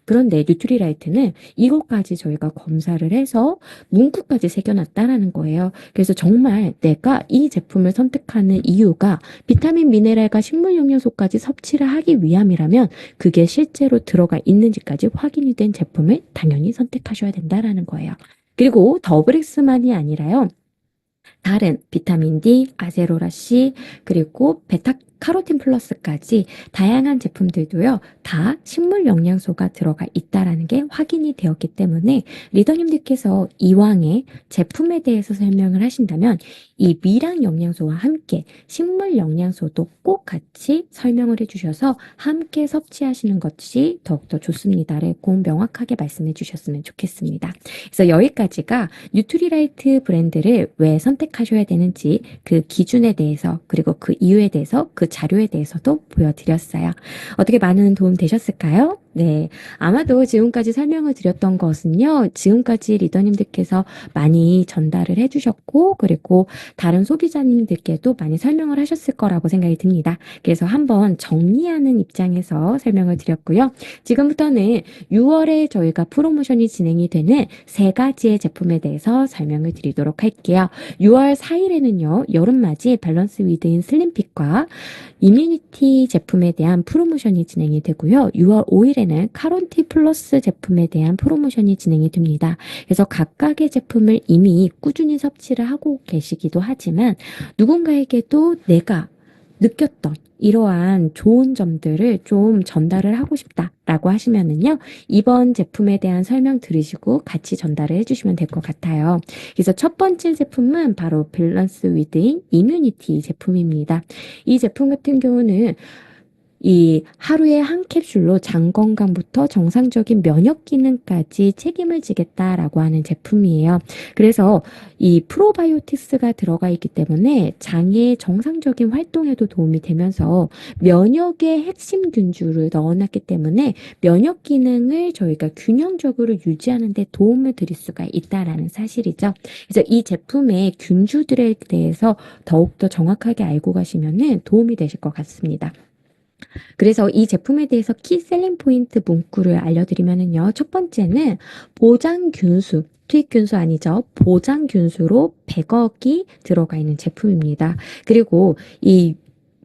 그런데 뉴트리라이트는 이것까지 저희가 검사를 해서 문구까지 새겨놨다라는 거예요. 그래서 정말 내가 이 제품을 선택하는 이유가 비타민, 미네랄과 식물 영양소까지 섭취를 하기 위함이라면 그게 실제로 들어가 있는지까지 확인이 된 제품을 당연히 선택하셔야 된다라는 거예요. 그리고 더블엑스만이 아니라요. 다른 비타민 D, 아제로라C, 그리고 베타카로틴 플러스까지 다양한 제품들도요, 다 식물 영양소가 들어가 있다라는 게 확인이 되었기 때문에 리더님들께서 이왕에 제품에 대해서 설명을 하신다면 이 미량 영양소와 함께 식물 영양소도 꼭 같이 설명을 해주셔서 함께 섭취하시는 것이 더욱더 좋습니다를 꼭 명확하게 말씀해 주셨으면 좋겠습니다. 그래서 여기까지가 뉴트리라이트 브랜드를 왜 선택하셔야 되는지 그 기준에 대해서 그리고 그 이유에 대해서 그 자료에 대해서도 보여드렸어요. 어떻게 많은 도움 되셨을까요? 네. 아마도 지금까지 설명을 드렸던 것은요, 지금까지 리더님들께서 많이 전달을 해주셨고, 그리고 다른 소비자님들께도 많이 설명을 하셨을 거라고 생각이 듭니다. 그래서 한번 정리하는 입장에서 설명을 드렸고요. 지금부터는 6월에 저희가 프로모션이 진행이 되는 3가지의 제품에 대해서 설명을 드리도록 할게요. 6월 4일에는요, 여름맞이 밸런스 위드인 슬림핏과 이뮤니티 제품에 대한 프로모션이 진행이 되고요. 6월 5일에는 카론티 플러스 제품에 대한 프로모션이 진행이 됩니다. 그래서 각각의 제품을 이미 꾸준히 섭취를 하고 계시기도 하지만 누군가에게도 내가 느꼈던 이러한 좋은 점들을 좀 전달을 하고 싶다라고 하시면은요, 이번 제품에 대한 설명 들으시고 같이 전달을 해주시면 될 것 같아요. 그래서 첫 번째 제품은 바로 밸런스 위드인 이뮤니티 제품입니다. 이 제품 같은 경우는 이 하루에 한 캡슐로 장 건강부터 정상적인 면역 기능까지 책임을 지겠다라고 하는 제품이에요. 그래서 이 프로바이오틱스가 들어가 있기 때문에 장의 정상적인 활동에도 도움이 되면서 면역의 핵심 균주를 넣어놨기 때문에 면역 기능을 저희가 균형적으로 유지하는 데 도움을 드릴 수가 있다라는 사실이죠. 그래서 이 제품의 균주들에 대해서 더욱더 정확하게 알고 가시면은 도움이 되실 것 같습니다. 그래서 이 제품에 대해서 키 셀링 포인트 문구를 알려드리면은요. 첫 번째는 보장균수. 투입균수 아니죠. 보장균수로 100억이 들어가 있는 제품입니다. 그리고 이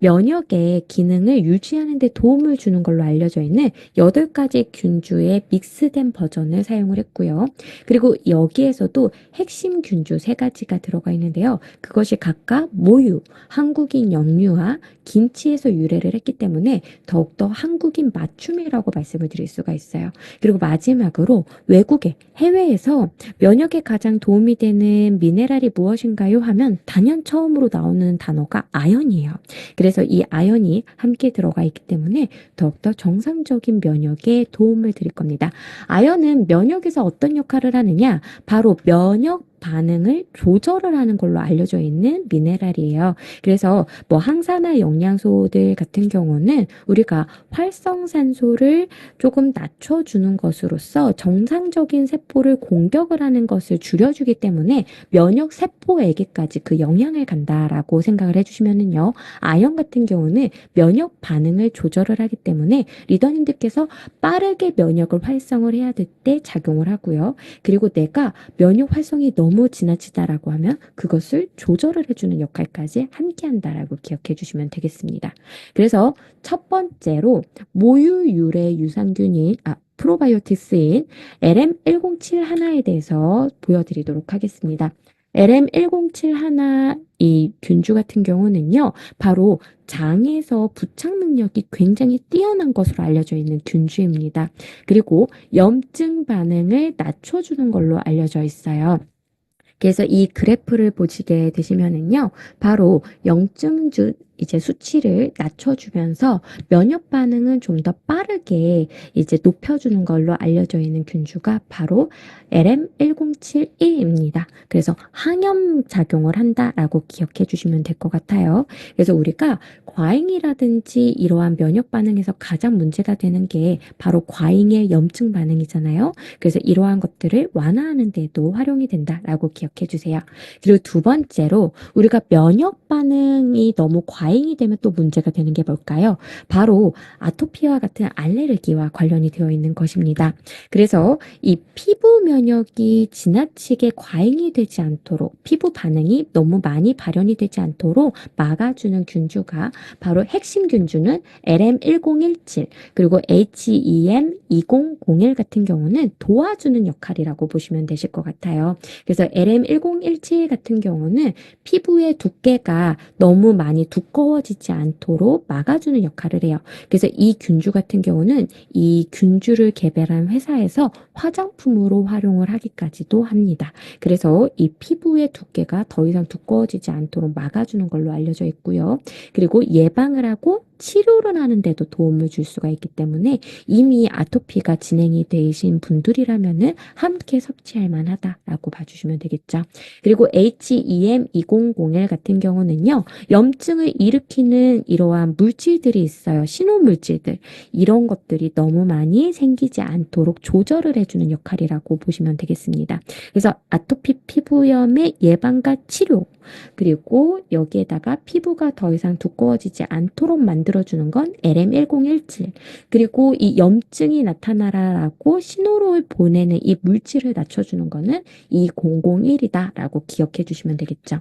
면역의 기능을 유지하는 데 도움을 주는 걸로 알려져 있는 8가지 균주의 믹스된 버전을 사용을 했고요. 그리고 여기에서도 핵심 균주 3가지가 들어가 있는데요. 그것이 각각 모유, 한국인 영유아, 김치에서 유래를 했기 때문에 더욱더 한국인 맞춤이라고 말씀을 드릴 수가 있어요. 그리고 마지막으로 외국에, 해외에서 면역에 가장 도움이 되는 미네랄이 무엇인가요? 하면 단연 처음으로 나오는 단어가 아연이에요. 그래서 이 아연이 함께 들어가 있기 때문에 더욱더 정상적인 면역에 도움을 드릴 겁니다. 아연은 면역에서 어떤 역할을 하느냐? 바로 면역 반응을 조절을 하는 걸로 알려져 있는 미네랄이에요. 그래서 뭐 항산화 영양소들 같은 경우는 우리가 활성산소를 조금 낮춰주는 것으로써 정상적인 세포를 공격을 하는 것을 줄여주기 때문에 면역 세포에게까지 그 영향을 간다라고 생각을 해주시면은요. 아연 같은 경우는 면역 반응을 조절을 하기 때문에 리더님들께서 빠르게 면역을 활성을 해야 될 때 작용을 하고요. 그리고 내가 면역 활성이 너무 지나치다라고 하면 그것을 조절을 해주는 역할까지 함께 한다라고 기억해 주시면 되겠습니다. 그래서 첫 번째로 모유 유래 유산균인 프로바이오틱스인 LM107 하나에 대해서 보여드리도록 하겠습니다. LM107 하나 이 균주 같은 경우는요, 바로 장에서 부착 능력이 굉장히 뛰어난 것으로 알려져 있는 균주입니다. 그리고 염증 반응을 낮춰주는 걸로 알려져 있어요. 그래서 이 그래프를 보시게 되시면은요, 바로 영증주 이제 수치를 낮춰주면서 면역 반응은 좀 더 빠르게 이제 높여주는 걸로 알려져 있는 균주가 바로 LM1071입니다. 그래서 항염 작용을 한다라고 기억해 주시면 될 것 같아요. 그래서 우리가 과잉이라든지 이러한 면역 반응에서 가장 문제가 되는 게 바로 과잉의 염증 반응이잖아요. 그래서 이러한 것들을 완화하는 데도 활용이 된다라고 기억해 주세요. 그리고 두 번째로 우리가 면역 반응이 너무 과잉이 되면 또 문제가 되는 게 뭘까요? 바로 아토피와 같은 알레르기와 관련이 되어 있는 것입니다. 그래서 이 피부 면역이 지나치게 과잉이 되지 않도록 피부 반응이 너무 많이 발현이 되지 않도록 막아주는 균주가 바로 핵심 균주는 LM1017 그리고 HEM2001 같은 경우는 도와주는 역할이라고 보시면 되실 것 같아요. 그래서 LM1017 같은 경우는 피부의 두께가 너무 많이 두꺼워지지 않도록 막아주는 역할을 해요. 그래서 이 균주 같은 경우는 이 균주를 개발한 회사에서 화장품으로 활용을 하기까지도 합니다. 그래서 이 피부의 두께가 더 이상 두꺼워지지 않도록 막아주는 걸로 알려져 있고요. 그리고 예방을 하고 치료를 하는데도 도움을 줄 수가 있기 때문에 이미 아토피가 진행이 되신 분들이라면은 함께 섭취할 만하다라고 봐주시면 되겠죠. 그리고 HEM2001 같은 경우는요, 염증을 일으키는 이러한 물질들이 있어요. 신호물질들. 이런 것들이 너무 많이 생기지 않도록 조절을 해주는 역할이라고 보시면 되겠습니다. 그래서 아토피 피부염의 예방과 치료, 그리고 여기에다가 피부가 더 이상 두꺼워지지 않도록 만들어주는 건 LM1017. 그리고 이 염증이 나타나라고 신호를 보내는 이 물질을 낮춰주는 거는 2001이다라고 기억해 주시면 되겠죠.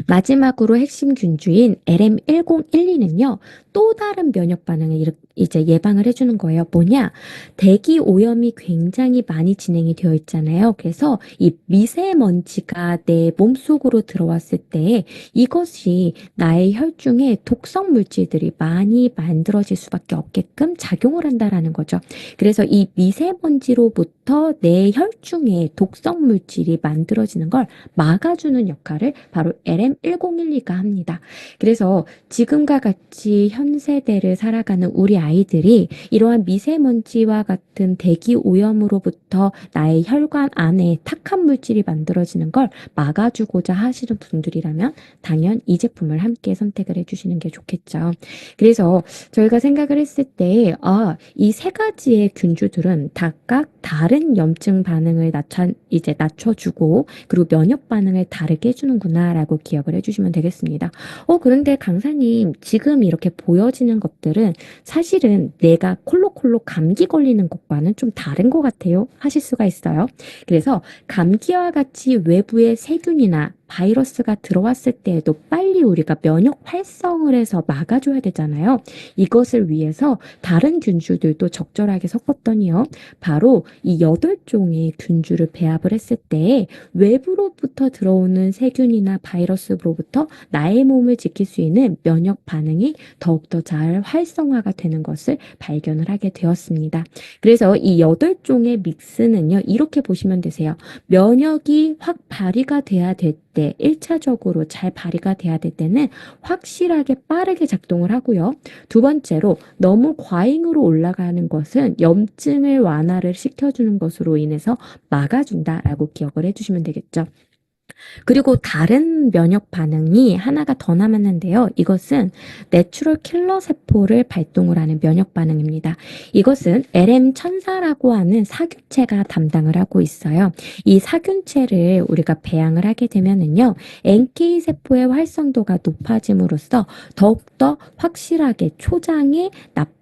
마지막으로 핵심 균주인 LM1012는요, 또 다른 면역 반응을 이제 예방을 해주는 거예요. 뭐냐? 대기 오염이 굉장히 많이 진행이 되어 있잖아요. 그래서 이 미세먼지가 내 몸속으로 들어왔을 때 이것이 나의 혈중에 독성 물질들이 많이 만들어질 수밖에 없게끔 작용을 한다라는 거죠. 그래서 이 미세먼지로부터 외부로부터 내 혈중에 독성 물질이 만들어지는 걸 막아주는 역할을 바로 LM1012가 합니다. 그래서 지금과 같이 현 세대를 살아가는 우리 아이들이 이러한 미세먼지와 같은 대기 오염으로부터 나의 혈관 안에 탁한 물질이 만들어지는 걸 막아주고자 하시는 분들이라면 당연 이 제품을 함께 선택을 해주시는 게 좋겠죠. 그래서 저희가 생각을 했을 때, 이 세 가지의 균주들은 각각 다른 염증 반응을 낮춰주고, 그리고 면역 반응을 다르게 해주는구나라고 기억을 해주시면 되겠습니다. 그런데 강사님, 지금 이렇게 보여지는 것들은 사실은 내가 콜록콜록 감기 걸리는 것과는 좀 다른 것 같아요. 하실 수가 있어요. 그래서 감기와 같이 외부의 세균이나 바이러스가 들어왔을 때에도 빨리 우리가 면역 활성을 해서 막아줘야 되잖아요. 이것을 위해서 다른 균주들도 적절하게 섞었더니요. 바로 이 8종의 균주를 배합을 했을 때 외부로부터 들어오는 세균이나 바이러스로부터 나의 몸을 지킬 수 있는 면역 반응이 더욱더 잘 활성화가 되는 것을 발견을 하게 되었습니다. 그래서 이 8종의 믹스는요. 이렇게 보시면 되세요. 면역이 확 발휘가 돼야 될 때, 1차적으로 잘 발휘가 돼야 될 때는 확실하게 빠르게 작동을 하고요. 두 번째로 너무 과잉으로 올라가는 것은 염증을 완화를 시켜주는 것으로 인해서 막아준다라고 기억을 해주시면 되겠죠. 그리고 다른 면역 반응이 하나가 더 남았는데요. 이것은 내추럴 킬러 세포를 발동을 하는 면역 반응입니다. 이것은 LM1004라고 하는 사균체가 담당을 하고 있어요. 이 사균체를 우리가 배양을 하게 되면은요. NK 세포의 활성도가 높아짐으로써 더욱더 확실하게 초장에 나쁜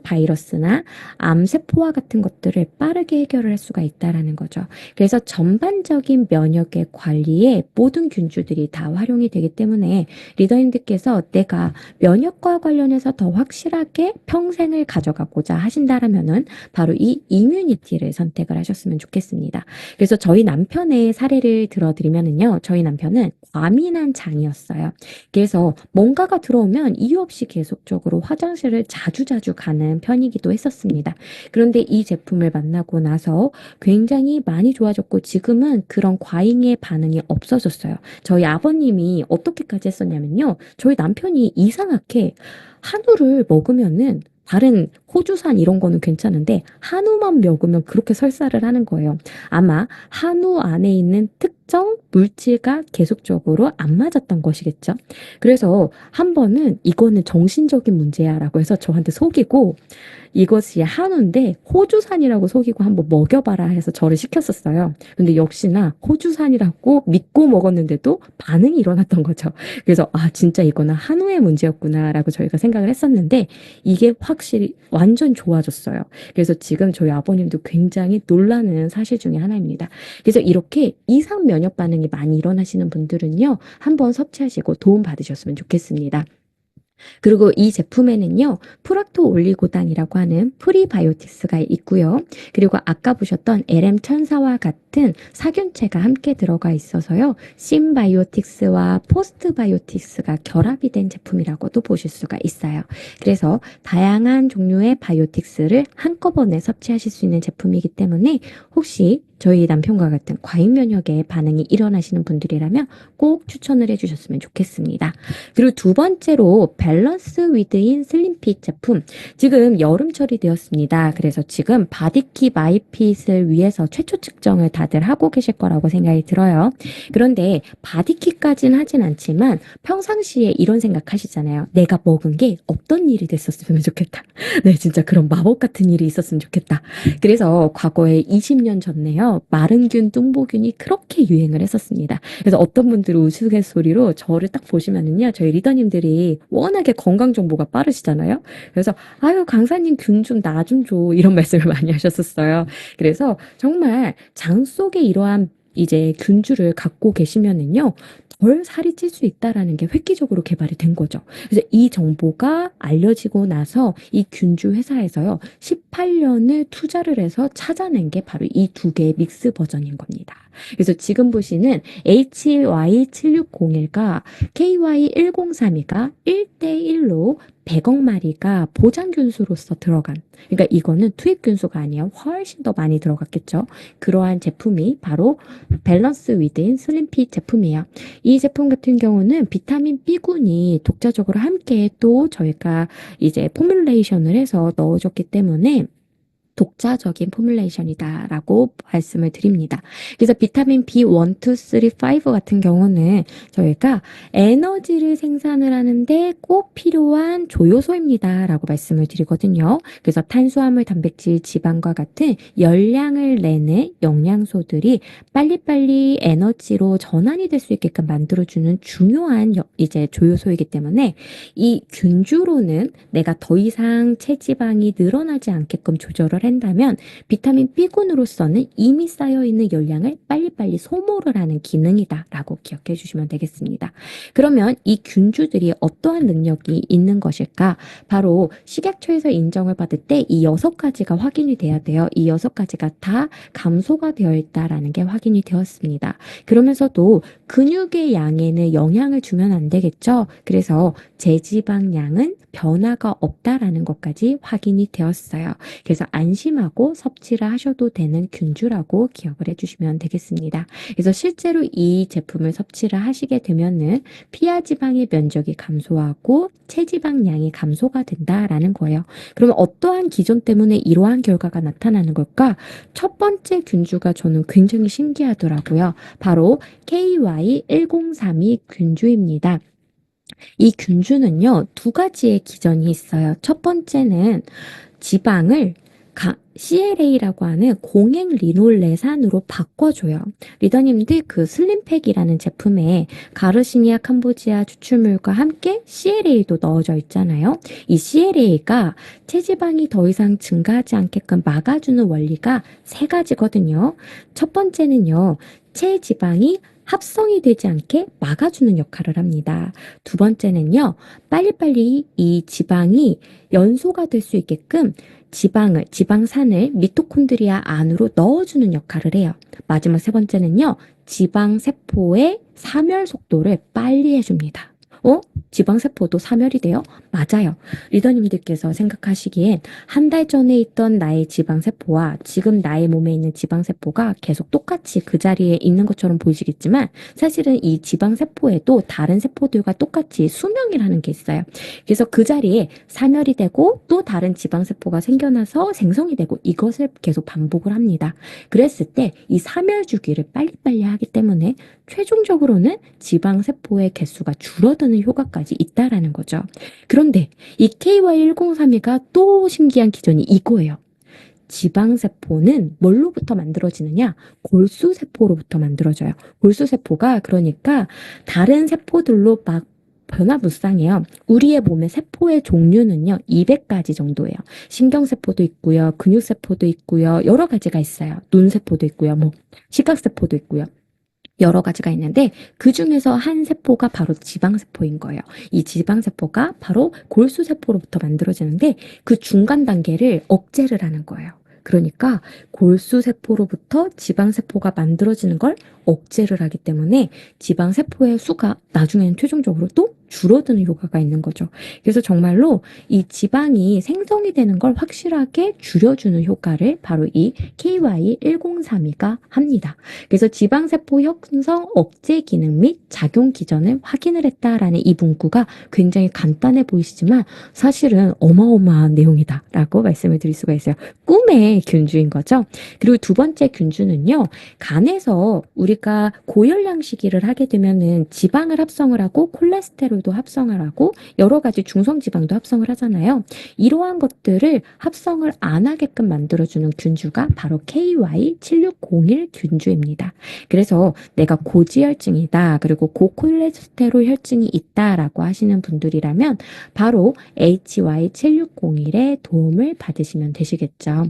바이러스나 암세포와 같은 것들을 빠르게 해결을 할 수가 있다라는 거죠. 그래서 전반적인 면역의 관리에 모든 균주들이 다 활용이 되기 때문에 리더님들께서 내가 면역과 관련해서 더 확실하게 평생을 가져가고자 하신다라면은 바로 이 이뮤니티를 선택을 하셨으면 좋겠습니다. 그래서 저희 남편의 사례를 들어드리면은요, 저희 남편은 과민한 장이었어요. 그래서 뭔가가 들어오면 이유 없이 계속적으로 화장실을 자주자주 가는 편이기도 했었습니다. 그런데 이 제품을 만나고 나서 굉장히 많이 좋아졌고 지금은 그런 과잉의 반응이 없어졌어요. 저희 아버님이 어떻게까지 했었냐면요. 저희 남편이 이상하게 한우를 먹으면은 다른 호주산 이런 거는 괜찮은데 한우만 먹으면 그렇게 설사를 하는 거예요. 아마 한우 안에 있는 특정 물질과 계속적으로 안 맞았던 것이겠죠. 그래서 한 번은 이거는 정신적인 문제야라고 해서 저한테 속이고 이것이 한우인데 호주산이라고 속이고 한번 먹여봐라 해서 저를 시켰었어요. 근데 역시나 호주산이라고 믿고 먹었는데도 반응이 일어났던 거죠. 그래서 진짜 이거는 한우의 문제였구나라고 저희가 생각을 했었는데 이게 확실히 완전 좋아졌어요. 그래서 지금 저희 아버님도 굉장히 놀라는 사실 중에 하나입니다. 그래서 이렇게 이상 면역 반응이 많이 일어나시는 분들은요, 한번 섭취하시고 도움 받으셨으면 좋겠습니다. 그리고 이 제품에는요, 프락토 올리고당이라고 하는 프리바이오틱스가 있고요. 그리고 아까 보셨던 LM1004와 같은 사균체가 함께 들어가 있어서요, 심바이오틱스와 포스트바이오틱스가 결합이 된 제품이라고도 보실 수가 있어요. 그래서 다양한 종류의 바이오틱스를 한꺼번에 섭취하실 수 있는 제품이기 때문에 혹시 저희 남편과 같은 과잉 면역에 반응이 일어나시는 분들이라면 꼭 추천을 해주셨으면 좋겠습니다. 그리고 두 번째로 밸런스 위드인 슬림핏 제품. 지금 여름철이 되었습니다. 그래서 지금 바디키 마이핏을 위해서 최초 측정을 다들 하고 계실 거라고 생각이 들어요. 그런데 바디키까지는 하진 않지만 평상시에 이런 생각하시잖아요. 내가 먹은 게 없던 일이 됐었으면 좋겠다. 네, 진짜 그런 마법 같은 일이 있었으면 좋겠다. 그래서 과거에 20년 전에요. 마른균, 뚱보균이 그렇게 유행을 했었습니다. 그래서 어떤 분들은 우스갯소리로 저를 딱 보시면은요. 저희 리더님들이 워낙에 건강 정보가 빠르시잖아요. 그래서 아유 강사님 균 좀 나 좀 줘 이런 말씀을 많이 하셨었어요. 그래서 정말 장 속에 이러한 이제 균주를 갖고 계시면은요. 덜 살이 찔 수 있다라는 게 획기적으로 개발이 된 거죠. 그래서 이 정보가 알려지고 나서 이 균주 회사에서요. 18년을 투자를 해서 찾아낸 게 바로 이 두 개의 믹스 버전인 겁니다. 그래서 지금 보시는 HY7601과 KY1032가 1대1로 100억 마리가 보장균수로서 들어간, 그러니까 이거는 투입균수가 아니에요. 훨씬 더 많이 들어갔겠죠. 그러한 제품이 바로 밸런스 위드인 슬림핏 제품이에요. 이 제품 같은 경우는 비타민 B군이 독자적으로 함께 또 저희가 이제 포뮬레이션을 해서 넣어줬기 때문에 독자적인 포뮬레이션이다라고 말씀을 드립니다. 그래서 비타민 B1, 2, 3, 5 같은 경우는 저희가 에너지를 생산을 하는데 꼭 필요한 조효소입니다라고 말씀을 드리거든요. 그래서 탄수화물, 단백질, 지방과 같은 열량을 내는 영양소들이 빨리빨리 에너지로 전환이 될 수 있게끔 만들어주는 중요한 이제 조효소이기 때문에 이 균주로는 내가 더 이상 체지방이 늘어나지 않게끔 조절을 한다면 비타민 B군으로서는 이미 쌓여있는 열량을 빨리빨리 소모를 하는 기능이다라고 기억해 주시면 되겠습니다. 그러면 이 균주들이 어떠한 능력이 있는 것일까? 바로 식약처에서 인정을 받을 때 이 6가지가 확인이 돼야 돼요. 이 6가지가 다 감소가 되어 있다라는 게 확인이 되었습니다. 그러면서도 근육의 양에는 영향을 주면 안 되겠죠? 그래서 제지방량은 변화가 없다라는 것까지 확인이 되었어요. 그래서 안심하고 섭취를 하셔도 되는 균주라고 기억을 해주시면 되겠습니다. 그래서 실제로 이 제품을 섭취를 하시게 되면은 피하지방의 면적이 감소하고 체지방량이 감소가 된다라는 거예요. 그러면 어떠한 기전 때문에 이러한 결과가 나타나는 걸까? 첫 번째 균주가 저는 굉장히 신기하더라고요. 바로 KY1032 균주입니다. 이 균주는요, 두 가지의 기전이 있어요. 첫 번째는 지방을 CLA라고 하는 공행 리놀레산으로 바꿔줘요. 리더님들 그 슬림팩이라는 제품에 가르시니아 캄보지아 추출물과 함께 CLA도 넣어져 있잖아요. 이 CLA가 체지방이 더 이상 증가하지 않게끔 막아주는 원리가 세 가지거든요. 첫 번째는요, 체지방이 합성이 되지 않게 막아주는 역할을 합니다. 두 번째는요, 빨리빨리 이 지방이 연소가 될 수 있게끔 지방산을 미토콘드리아 안으로 넣어주는 역할을 해요. 마지막 세 번째는요, 지방세포의 사멸 속도를 빨리 해줍니다. 지방세포도 사멸이 돼요? 맞아요. 리더님들께서 생각하시기엔 한 달 전에 있던 나의 지방세포와 지금 나의 몸에 있는 지방세포가 계속 똑같이 그 자리에 있는 것처럼 보이시겠지만 사실은 이 지방세포에도 다른 세포들과 똑같이 수명이라는 게 있어요. 그래서 그 자리에 사멸이 되고 또 다른 지방세포가 생겨나서 생성이 되고 이것을 계속 반복을 합니다. 그랬을 때 이 사멸 주기를 빨리빨리 하기 때문에 최종적으로는 지방세포의 개수가 줄어드는 효과까지 있다라는 거죠. 그런데 이 KY1032가 또 신기한 기전이 이거예요. 지방세포는 뭘로부터 만들어지느냐? 골수세포로부터 만들어져요. 골수세포가 그러니까 다른 세포들로 막 변화무쌍해요. 우리의 몸의 세포의 종류는요, 200가지 정도예요. 신경세포도 있고요, 근육세포도 있고요, 여러 가지가 있어요. 눈세포도 있고요, 시각세포도 있고요. 여러 가지가 있는데 그 중에서 한 세포가 바로 지방세포인 거예요. 이 지방세포가 바로 골수세포로부터 만들어지는데 그 중간 단계를 억제를 하는 거예요. 그러니까 골수세포로부터 지방세포가 만들어지는 걸 억제를 하기 때문에 지방세포의 수가 나중에는 최종적으로 또 줄어드는 효과가 있는 거죠. 그래서 정말로 이 지방이 생성이 되는 걸 확실하게 줄여주는 효과를 바로 이 KY1032가 합니다. 그래서 지방세포 형성 억제 기능 및 작용 기전을 확인을 했다라는 이 문구가 굉장히 간단해 보이시지만 사실은 어마어마한 내용이다라고 말씀을 드릴 수가 있어요. 꿈의 균주인 거죠. 그리고 두 번째 균주는요, 간에서 우리가 고열량 식이를 하게 되면은 지방을 합성을 하고 콜레스테롤도 합성을 하고 여러 가지 중성지방도 합성을 하잖아요. 이러한 것들을 합성을 안 하게끔 만들어주는 균주가 바로 KY7601 균주입니다. 그래서 내가 고지혈증이다, 그리고 고콜레스테롤 혈증이 있다라고 하시는 분들이라면 바로 HY7601의 도움을 받으시면 되시겠죠.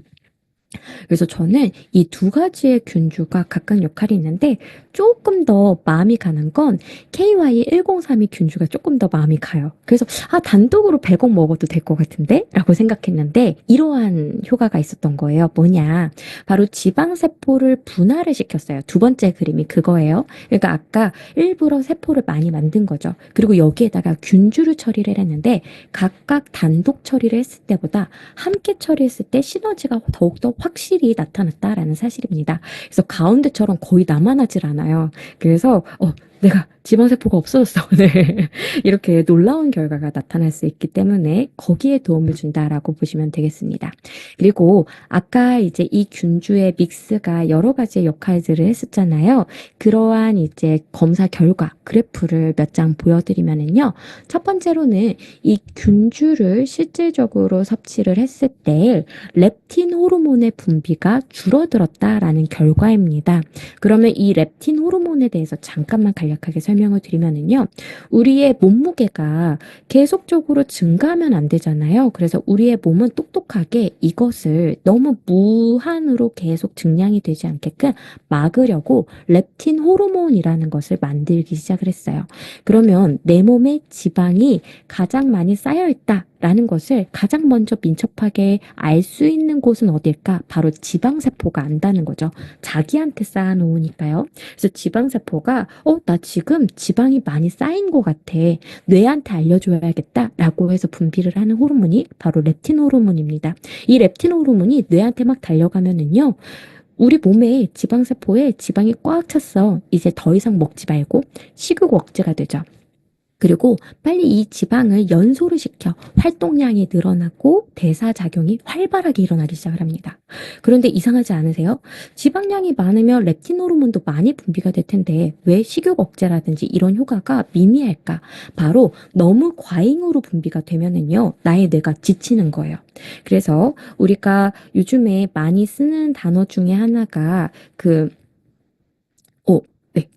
그래서 저는 이 두 가지의 균주가 각각 역할이 있는데 조금 더 마음이 가는 건 KY103이 균주가 조금 더 마음이 가요. 그래서 단독으로 100억 먹어도 될 것 같은데? 라고 생각했는데 이러한 효과가 있었던 거예요. 뭐냐? 바로 지방세포를 분할을 시켰어요. 두 번째 그림이 그거예요. 그러니까 아까 일부러 세포를 많이 만든 거죠. 그리고 여기에다가 균주를 처리를 했는데 각각 단독 처리를 했을 때보다 함께 처리했을 때 시너지가 더욱더 확실히 나타났다라는 사실입니다. 그래서 가운데처럼 거의 남아나질 않아요. 그래서 내가 지방세포가 없어졌어. 네. 이렇게 놀라운 결과가 나타날 수 있기 때문에 거기에 도움을 준다라고 보시면 되겠습니다. 그리고 아까 이제 이 균주의 믹스가 여러 가지 역할들을 했었잖아요. 그러한 이제 검사 결과 그래프를 몇 장 보여드리면은요. 첫 번째로는 이 균주를 실질적으로 섭취를 했을 때 렙틴 호르몬의 분비가 줄어들었다라는 결과입니다. 그러면 이 렙틴 호르몬에 대해서 잠깐만 간략하게 설명을 드리면은요. 우리의 몸무게가 계속적으로 증가하면 안 되잖아요. 그래서 우리의 몸은 똑똑하게 이것을 너무 무한으로 계속 증량이 되지 않게끔 막으려고 렙틴 호르몬이라는 것을 만들기 시작을 했어요. 그러면 내 몸에 지방이 가장 많이 쌓여 있다라는 것을 가장 먼저 민첩하게 알 수 있는 곳은 어딜까? 바로 지방세포가 안다는 거죠. 자기한테 쌓아놓으니까요. 그래서 지방세포가 나 지금 지방이 많이 쌓인 것 같아. 뇌한테 알려줘야겠다라고 해서 분비를 하는 호르몬이 바로 렙틴 호르몬입니다. 이 렙틴 호르몬이 뇌한테 막 달려가면은요. 우리 몸에 지방세포에 지방이 꽉 찼어. 이제 더 이상 먹지 말고 식욕 억제가 되죠. 그리고 빨리 이 지방을 연소를 시켜 활동량이 늘어나고 대사작용이 활발하게 일어나기 시작을 합니다. 그런데 이상하지 않으세요? 지방량이 많으면 렙틴 호르몬도 많이 분비가 될 텐데 왜 식욕 억제라든지 이런 효과가 미미할까? 바로 너무 과잉으로 분비가 되면은요, 나의 뇌가 지치는 거예요. 그래서 우리가 요즘에 많이 쓰는 단어 중에 하나가 네.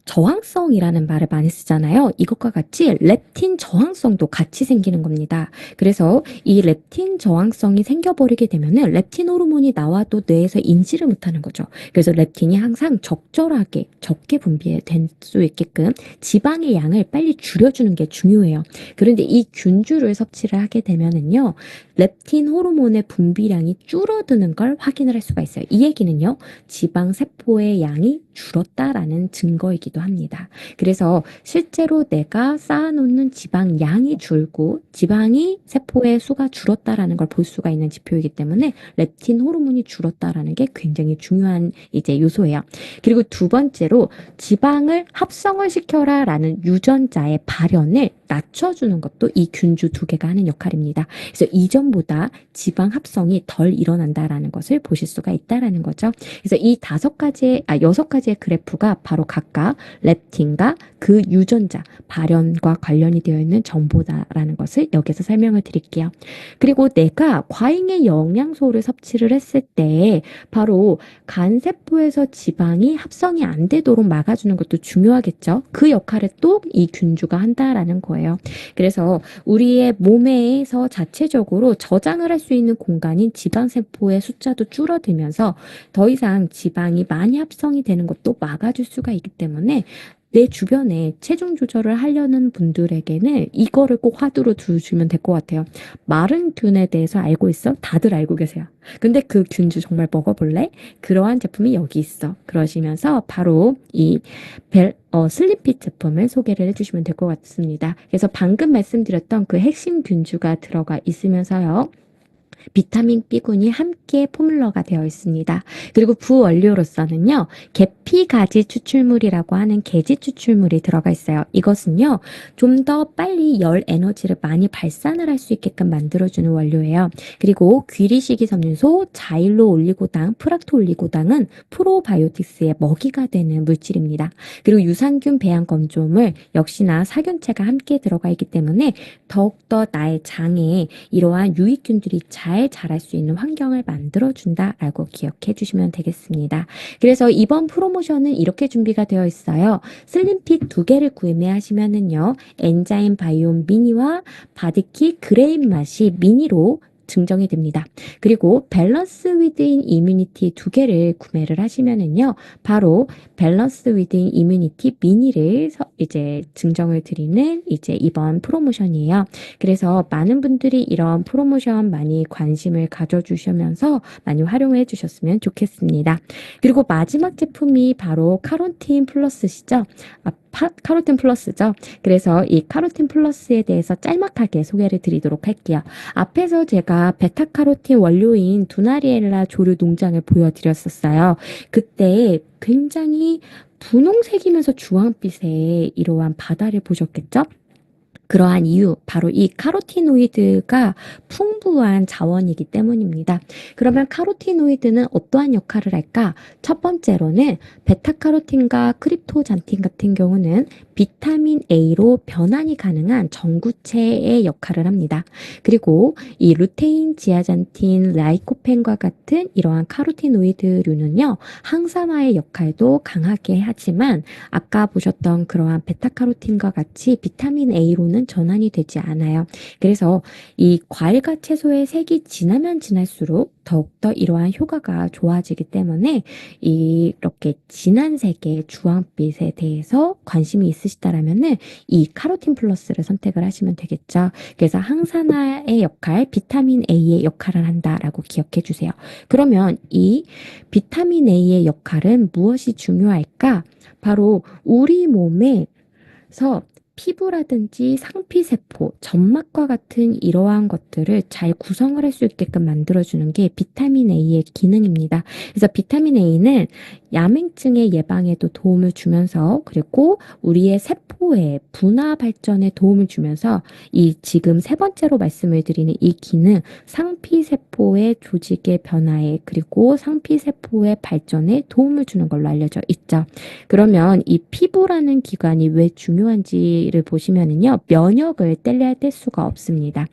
저항성이라는 말을 많이 쓰잖아요. 이것과 같이 렙틴 저항성도 같이 생기는 겁니다. 그래서 이 렙틴 저항성이 생겨버리게 되면은 렙틴 호르몬이 나와도 뇌에서 인지를 못하는 거죠. 그래서 렙틴이 항상 적절하게 적게 분비될 수 있게끔 지방의 양을 빨리 줄여주는 게 중요해요. 그런데 이 균주를 섭취를 하게 되면은요, 렙틴 호르몬의 분비량이 줄어드는 걸 확인을 할 수가 있어요. 이 얘기는요, 지방 세포의 양이 줄었다라는 증거이기도 합니다. 그래서 실제로 내가 쌓아놓는 지방 양이 줄고 지방이 세포의 수가 줄었다라는 걸 볼 수가 있는 지표이기 때문에 렙틴 호르몬이 줄었다라는 게 굉장히 중요한 이제 요소예요. 그리고 두 번째로 지방을 합성을 시켜라라는 유전자의 발현을 낮춰주는 것도 이 균주 두 개가 하는 역할입니다. 그래서 이전보다 지방 합성이 덜 일어난다라는 것을 보실 수가 있다라는 거죠. 그래서 이 여섯 가지의 그래프가 바로 각각 렙틴과 그 유전자 발현과 관련이 되어 있는 정보다라는 것을 여기서 설명을 드릴게요. 그리고 내가 과잉의 영양소를 섭취를 했을 때 바로 간세포에서 지방이 합성이 안 되도록 막아주는 것도 중요하겠죠. 그 역할을 또 이 균주가 한다라는 거예요. 그래서 우리의 몸에서 자체적으로 저장을 할 수 있는 공간인 지방세포의 숫자도 줄어들면서 더 이상 지방이 많이 합성이 되는 것도 막아줄 수가 있기 때문에 내 주변에 체중 조절을 하려는 분들에게는 이거를 꼭 화두로 두시면 될 것 같아요. 마른 균에 대해서 알고 있어? 다들 알고 계세요. 근데 그 균주 정말 먹어볼래? 그러한 제품이 여기 있어. 그러시면서 바로 이 슬리핏 제품을 소개를 해주시면 될 것 같습니다. 그래서 방금 말씀드렸던 그 핵심 균주가 들어가 있으면서요. 비타민 B군이 함께 포뮬러가 되어 있습니다. 그리고 부원료로서는요, 계피가지 추출물이라고 하는 계지 추출물이 들어가 있어요. 이것은요, 좀 더 빨리 열 에너지를 많이 발산을 할 수 있게끔 만들어주는 원료예요. 그리고 귀리식이섬유소, 자일로 올리고당, 프락토 올리고당은 프로바이오틱스의 먹이가 되는 물질입니다. 그리고 유산균 배양 건조물 역시나 사균체가 함께 들어가 있기 때문에 더욱더 나의 장에 이러한 유익균들이 잘 자랄 수 있는 환경을 만들어준다라고 기억해 주시면 되겠습니다. 그래서 이번 프로모션은 이렇게 준비가 되어 있어요. 슬림핏 2개를 구매하시면은요, 엔자임 바이옴 미니와 바디키 그레인 맛이 미니로 증정이 됩니다. 그리고 밸런스 위드인 이뮤니티 두 개를 구매를 하시면은요. 바로 밸런스 위드인 이뮤니티 미니를 이제 증정을 드리는 이제 이번 프로모션이에요. 그래서 많은 분들이 이런 프로모션 많이 관심을 가져주시면서 많이 활용해 주셨으면 좋겠습니다. 그리고 마지막 제품이 바로 카로틴 플러스시죠. 카로틴 플러스죠. 그래서 이 카로틴 플러스에 대해서 짤막하게 소개를 드리도록 할게요. 앞에서 제가 베타카로틴 원료인 두나리엘라 조류 농장을 보여드렸었어요. 그때 굉장히 분홍색이면서 주황빛의 이러한 바다를 보셨겠죠? 그러한 이유, 바로 이 카로티노이드가 풍부한 자원이기 때문입니다. 그러면 카로티노이드는 어떠한 역할을 할까? 첫 번째로는 베타카로틴과 크립토잔틴 같은 경우는 비타민 A로 변환이 가능한 전구체의 역할을 합니다. 그리고 이 루테인, 지아잔틴, 라이코펜과 같은 이러한 카로티노이드류는요, 항산화의 역할도 강하게 하지만 아까 보셨던 그러한 베타카로틴과 같이 비타민 A로는 전환이 되지 않아요. 그래서 이 과일과 채소의 색이 진하면 진할수록 더욱더 이러한 효과가 좋아지기 때문에 이렇게 진한 색의 주황빛에 대해서 관심이 있으시다라면은 이 카로틴 플러스를 선택을 하시면 되겠죠. 그래서 항산화의 역할, 비타민 A의 역할을 한다라고 기억해 주세요. 그러면 이 비타민 A의 역할은 무엇이 중요할까? 바로 우리 몸에서 피부라든지 상피세포, 점막과 같은 이러한 것들을 잘 구성을 할 수 있게끔 만들어주는 게 비타민 A의 기능입니다. 그래서 비타민 A는 야맹증의 예방에도 도움을 주면서 그리고 우리의 세포의 분화 발전에 도움을 주면서 이 지금 세 번째로 말씀을 드리는 이 기능, 상피세포의 조직의 변화에 그리고 상피세포의 발전에 도움을 주는 걸로 알려져 있죠. 그러면 이 피부라는 기관이 왜 중요한지를 보시면은요, 면역을 뗄 수가 없습니다.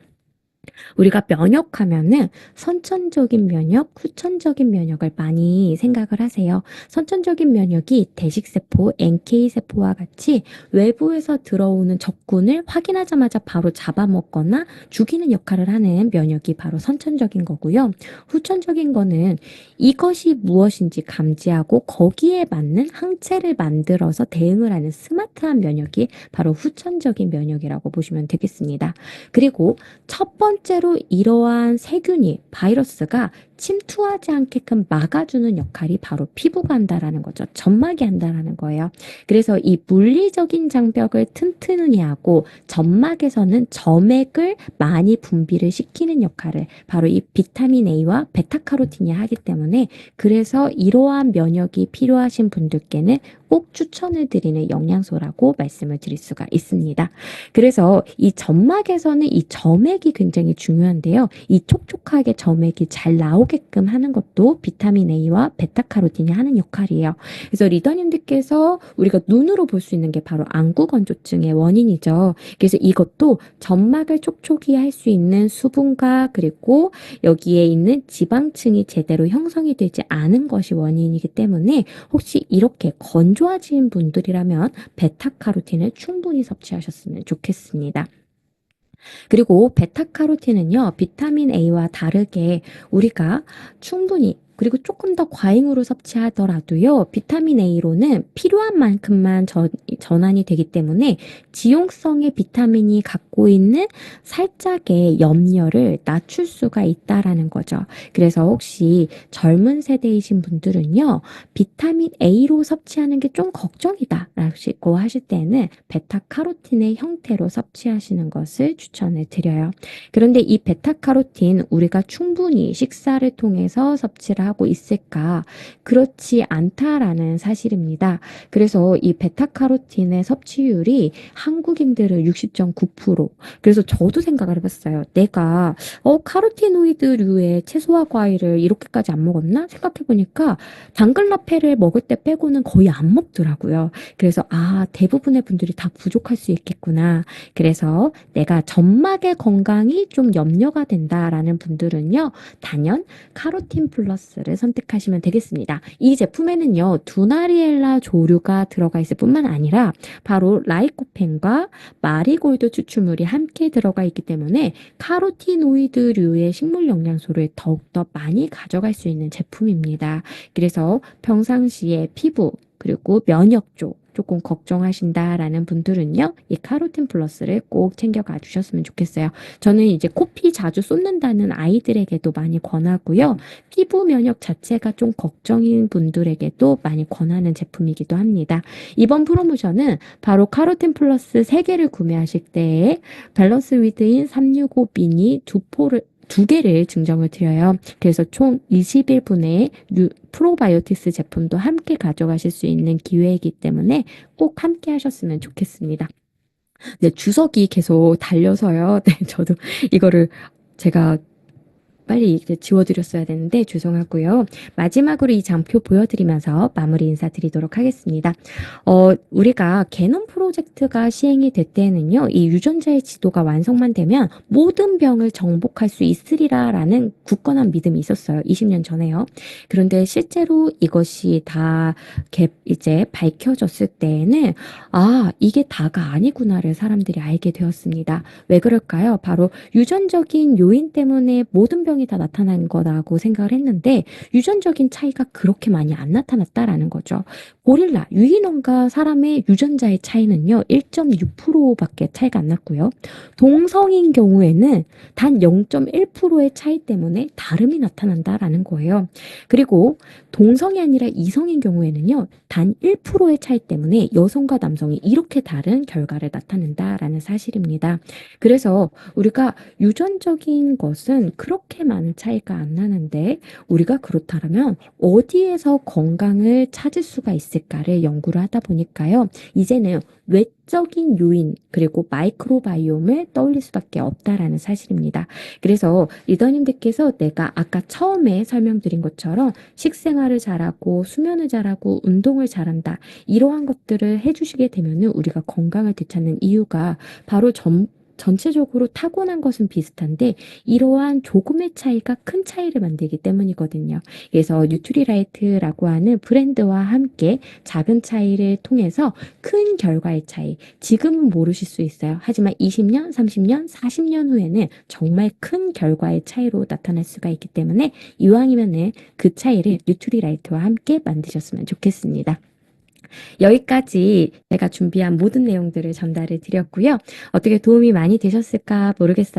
우리가 면역하면은 선천적인 면역, 후천적인 면역을 많이 생각을 하세요. 선천적인 면역이 대식세포, NK세포와 같이 외부에서 들어오는 적군을 확인하자마자 바로 잡아먹거나 죽이는 역할을 하는 면역이 바로 선천적인 거고요. 후천적인 거는 이것이 무엇인지 감지하고 거기에 맞는 항체를 만들어서 대응을 하는 스마트한 면역이 바로 후천적인 면역이라고 보시면 되겠습니다. 그리고 첫 번째로 이러한 세균이, 바이러스가 침투하지 않게끔 막아주는 역할이 바로 피부가 한다라는 거죠. 점막이 한다라는 거예요. 그래서 이 물리적인 장벽을 튼튼히 하고 점막에서는 점액을 많이 분비를 시키는 역할을 바로 이 비타민 A와 베타카로틴이 하기 때문에 그래서 이러한 면역이 필요하신 분들께는 꼭 추천을 드리는 영양소라고 말씀을 드릴 수가 있습니다. 그래서 이 점막에서는 이 점액이 굉장히 중요한데요. 이 촉촉하게 점액이 잘 나오게끔 하는 것도 비타민 A와 베타카로틴이 하는 역할이에요. 그래서 리더님들께서 우리가 눈으로 볼 수 있는 게 바로 안구건조증의 원인이죠. 그래서 이것도 점막을 촉촉히 할 수 있는 수분과 그리고 여기에 있는 지방층이 제대로 형성이 되지 않은 것이 원인이기 때문에 혹시 이렇게 건조하신 분들이라면 베타카로틴을 충분히 섭취하셨으면 좋겠습니다. 그리고 베타카로틴은요, 비타민 A와 다르게 우리가 충분히 그리고 조금 더 과잉으로 섭취하더라도요, 비타민 A로는 필요한 만큼만 전환이 되기 때문에 지용성의 비타민이 갖고 있는 살짝의 염려를 낮출 수가 있다라는 거죠. 그래서 혹시 젊은 세대이신 분들은요, 비타민 A로 섭취하는 게 좀 걱정이다라고 하실 때는 베타카로틴의 형태로 섭취하시는 것을 추천을 드려요. 그런데 이 베타카로틴 우리가 충분히 식사를 통해서 섭취를 하고 있을까? 그렇지 않다라는 사실입니다. 그래서 이 베타카로틴의 섭취율이 한국인들은 60.9%. 그래서 저도 생각을 해봤어요. 내가 카로티노이드류의 채소와 과일을 이렇게까지 안 먹었나? 생각해보니까 당근라페를 먹을 때 빼고는 거의 안 먹더라고요. 그래서 대부분의 분들이 다 부족할 수 있겠구나. 그래서 내가 점막의 건강이 좀 염려가 된다라는 분들은요, 단연 카로틴 플러스 플러스를 선택하시면 되겠습니다. 이 제품에는요, 두나리엘라 조류가 들어가 있을 뿐만 아니라 바로 라이코펜과 마리골드 추출물이 함께 들어가 있기 때문에 카로티노이드류의 식물 영양소를 더욱더 많이 가져갈 수 있는 제품입니다. 그래서 평상시에 피부 그리고 면역 쪽 조금 걱정하신다라는 분들은요, 이 카로틴 플러스를 꼭 챙겨가 주셨으면 좋겠어요. 저는 이제 코피 자주 쏟는다는 아이들에게도 많이 권하고요. 피부 면역 자체가 좀 걱정인 분들에게도 많이 권하는 제품이기도 합니다. 이번 프로모션은 바로 카로틴 플러스 3개를 구매하실 때에 밸런스 위드인 365 미니 두 개를 증정을 드려요. 그래서 총 21분의 프로바이오틱스 제품도 함께 가져가실 수 있는 기회이기 때문에 꼭 함께 하셨으면 좋겠습니다. 네, 주석이 계속 달려서요. 네, 저도 이거를 제가 빨리 이제 지워드렸어야 되는데 죄송하고요. 마지막으로 이 장표 보여드리면서 마무리 인사드리도록 하겠습니다. 우리가 개놈 프로젝트가 시행이 될 때에는요, 이 유전자의 지도가 완성만 되면 모든 병을 정복할 수 있으리라라는 굳건한 믿음이 있었어요. 20년 전에요. 그런데 실제로 이것이 다 이제 밝혀졌을 때에는 이게 다가 아니구나를 사람들이 알게 되었습니다. 왜 그럴까요? 바로 유전적인 요인 때문에 모든 병이 다 나타난 거라고 생각을 했는데 유전적인 차이가 그렇게 많이 안 나타났다라는 거죠. 고릴라, 유인원과 사람의 유전자의 차이는요, 1.6%밖에 차이가 안 났고요. 동성인 경우에는 단 0.1%의 차이 때문에 다름이 나타난다라는 거예요. 그리고 동성이 아니라 이성인 경우에는요, 단 1%의 차이 때문에 여성과 남성이 이렇게 다른 결과를 나타낸다라는 사실입니다. 그래서 우리가 유전적인 것은 그렇게 많은 차이가 안 나는데 우리가 그렇다면 어디에서 건강을 찾을 수가 있을까를 연구를 하다 보니까요. 이제는 외적인 요인 그리고 마이크로바이옴을 떠올릴 수밖에 없다라는 사실입니다. 그래서 리더님들께서 내가 아까 처음에 설명드린 것처럼 식생활을 잘하고 수면을 잘하고 운동을 잘한다. 이러한 것들을 해주시게 되면은 우리가 건강을 되찾는 이유가 바로 전체적으로 타고난 것은 비슷한데 이러한 조금의 차이가 큰 차이를 만들기 때문이거든요. 그래서 뉴트리라이트라고 하는 브랜드와 함께 작은 차이를 통해서 큰 결과의 차이, 지금은 모르실 수 있어요. 하지만 20년, 30년, 40년 후에는 정말 큰 결과의 차이로 나타날 수가 있기 때문에 이왕이면은 그 차이를 뉴트리라이트와 함께 만드셨으면 좋겠습니다. 여기까지 제가 준비한 모든 내용들을 전달을 드렸고요. 어떻게 도움이 많이 되셨을까 모르겠어요.